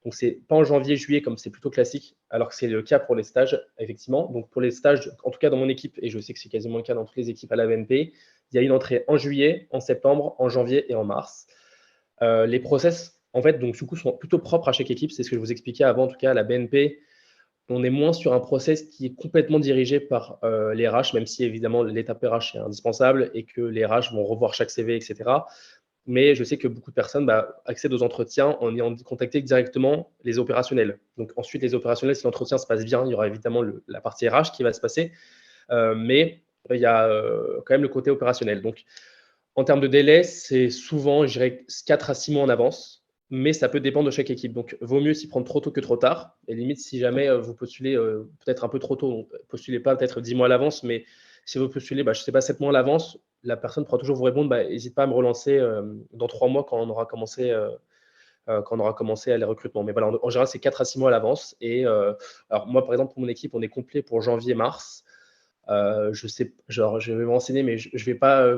Donc, c'est pas en janvier, juillet, comme c'est plutôt classique, alors que c'est le cas pour les stages, effectivement. Donc, pour les stages, en tout cas dans mon équipe, et je sais que c'est quasiment le cas dans toutes les équipes à la BNP, il y a une entrée en juillet, en septembre, en janvier et en mars. Les process, en fait, donc, du coup, sont plutôt propres à chaque équipe. C'est ce que je vous expliquais avant, en tout cas, à la BNP. on est moins sur un process qui est complètement dirigé par les RH, même si évidemment l'étape RH est indispensable et que les RH vont revoir chaque CV, etc. Mais je sais que beaucoup de personnes accèdent aux entretiens en ayant contacté directement les opérationnels. Donc ensuite, les opérationnels, si l'entretien se passe bien, il y aura évidemment la partie RH qui va se passer, mais il y a quand même le côté opérationnel. Donc en termes de délai, c'est souvent, je dirais, 4 à 6 mois en avance, mais ça peut dépendre de chaque équipe. Donc, vaut mieux s'y prendre trop tôt que trop tard. Et limite, si jamais vous postulez peut-être un peu trop tôt, donc postulez pas peut-être 10 mois à l'avance, mais si vous postulez, je ne sais pas, 7 mois à l'avance, la personne pourra toujours vous répondre, n'hésite pas à me relancer dans 3 mois quand on aura commencé les recrutements. Mais voilà, en général, c'est 4 à 6 mois à l'avance. Et alors, moi, par exemple, pour mon équipe, on est complet pour janvier-mars. Je sais, genre, je vais me renseigner, mais je ne vais pas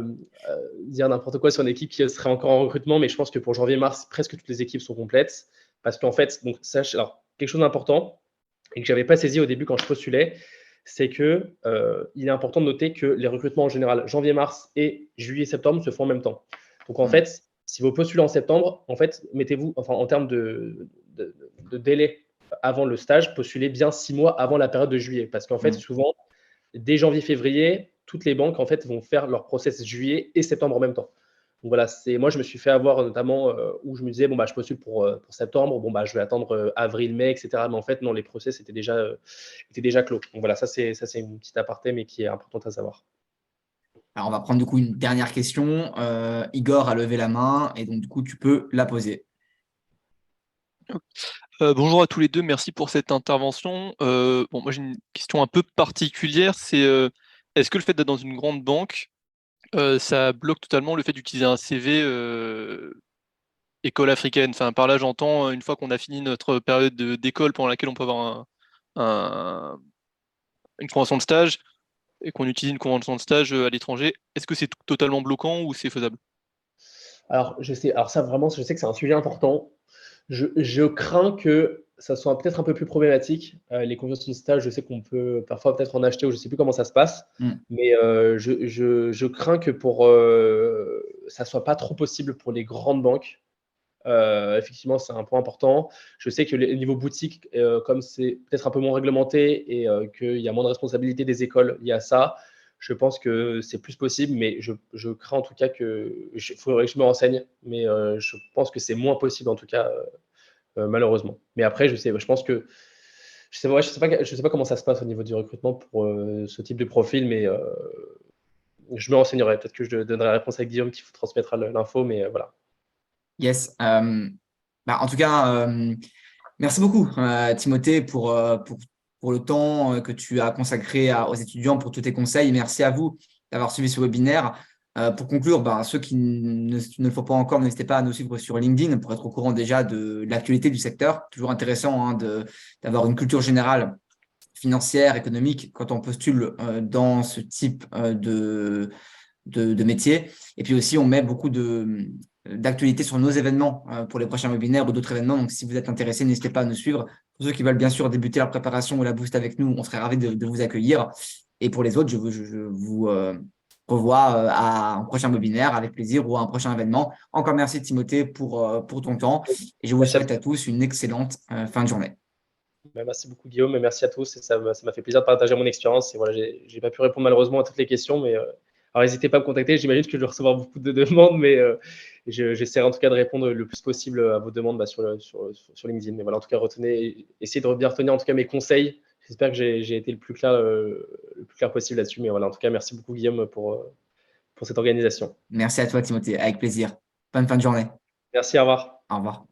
dire n'importe quoi sur une équipe qui serait encore en recrutement, mais je pense que pour janvier-mars, presque toutes les équipes sont complètes. Parce qu'en fait, donc, alors, quelque chose d'important et que je n'avais pas saisi au début quand je postulais, c'est que il est important de noter que les recrutements en général, janvier-mars et juillet-septembre, se font en même temps. Donc, en fait, si vous postulez en septembre, en fait, mettez-vous, enfin, en termes de délai avant le stage, postulez bien 6 mois avant la période de juillet. Parce qu'en fait, souvent, dès janvier-février, toutes les banques en fait vont faire leur process juillet et septembre en même temps. Donc voilà, moi je me suis fait avoir notamment où je me disais je postule pour septembre, je vais attendre avril, mai, etc. Mais en fait non, les process étaient déjà clos. Donc voilà, ça c'est une petite aparté mais qui est importante à savoir. Alors, on va prendre du coup une dernière question. Igor a levé la main et donc du coup, tu peux la poser. Bonjour à tous les deux, merci pour cette intervention. Moi j'ai une question un peu particulière, c'est est-ce que le fait d'être dans une grande banque, ça bloque totalement le fait d'utiliser un CV école africaine? Enfin, par là j'entends une fois qu'on a fini notre période d'école pendant laquelle on peut avoir une convention de stage et qu'on utilise une convention de stage à l'étranger, est-ce que c'est totalement bloquant ou c'est faisable? Alors ça vraiment, je sais que c'est un sujet important. Je crains que ça soit peut-être un peu plus problématique. Les conventions de stage, je sais qu'on peut parfois peut-être en acheter ou je ne sais plus comment ça se passe. Mais je crains que ça ne soit pas trop possible pour les grandes banques. Effectivement, c'est un point important. Je sais que le niveau boutique, comme c'est peut-être un peu moins réglementé et qu'il y a moins de responsabilité des écoles liées à ça, je pense que c'est plus possible, mais je crains en tout cas il faudrait que je me renseigne, mais je pense que c'est moins possible en tout cas, malheureusement. Mais après, je pense que je sais pas comment ça se passe au niveau du recrutement pour ce type de profil, mais je me renseignerai. Peut-être que je donnerai la réponse à Guillaume qui vous transmettra l'info, mais voilà. Yes. En tout cas, merci beaucoup, Timothée, pour le temps que tu as consacré aux étudiants, pour tous tes conseils. Merci à vous d'avoir suivi ce webinaire. Pour conclure, ceux qui ne le font pas encore, n'hésitez pas à nous suivre sur LinkedIn pour être au courant déjà de l'actualité du secteur. Toujours intéressant d'avoir une culture générale financière, économique, quand on postule dans ce type de métier. Et puis aussi, on met beaucoup d'actualités sur nos événements pour les prochains webinaires ou d'autres événements. Donc, si vous êtes intéressé, n'hésitez pas à nous suivre. Pour ceux qui veulent bien sûr débuter leur préparation ou la boost avec nous, on serait ravis de vous accueillir. Et pour les autres, je vous revois à un prochain webinaire avec plaisir ou à un prochain événement. Encore merci Timothée pour ton temps et je vous souhaite à tous une excellente fin de journée. Merci beaucoup Guillaume et merci à tous. Et ça m'a fait plaisir de partager mon expérience. Et voilà, j'ai pas pu répondre malheureusement à toutes les questions, mais alors n'hésitez pas à me contacter. J'imagine que je vais recevoir beaucoup de demandes, mais j'essaierai en tout cas de répondre le plus possible à vos demandes sur LinkedIn. Mais voilà, en tout cas, essayez de bien retenir en tout cas mes conseils. J'espère que j'ai été le plus clair possible là-dessus. Mais voilà, en tout cas, merci beaucoup Guillaume pour cette organisation. Merci à toi Timothée, avec plaisir. Bonne fin de journée. Merci, au revoir. Au revoir.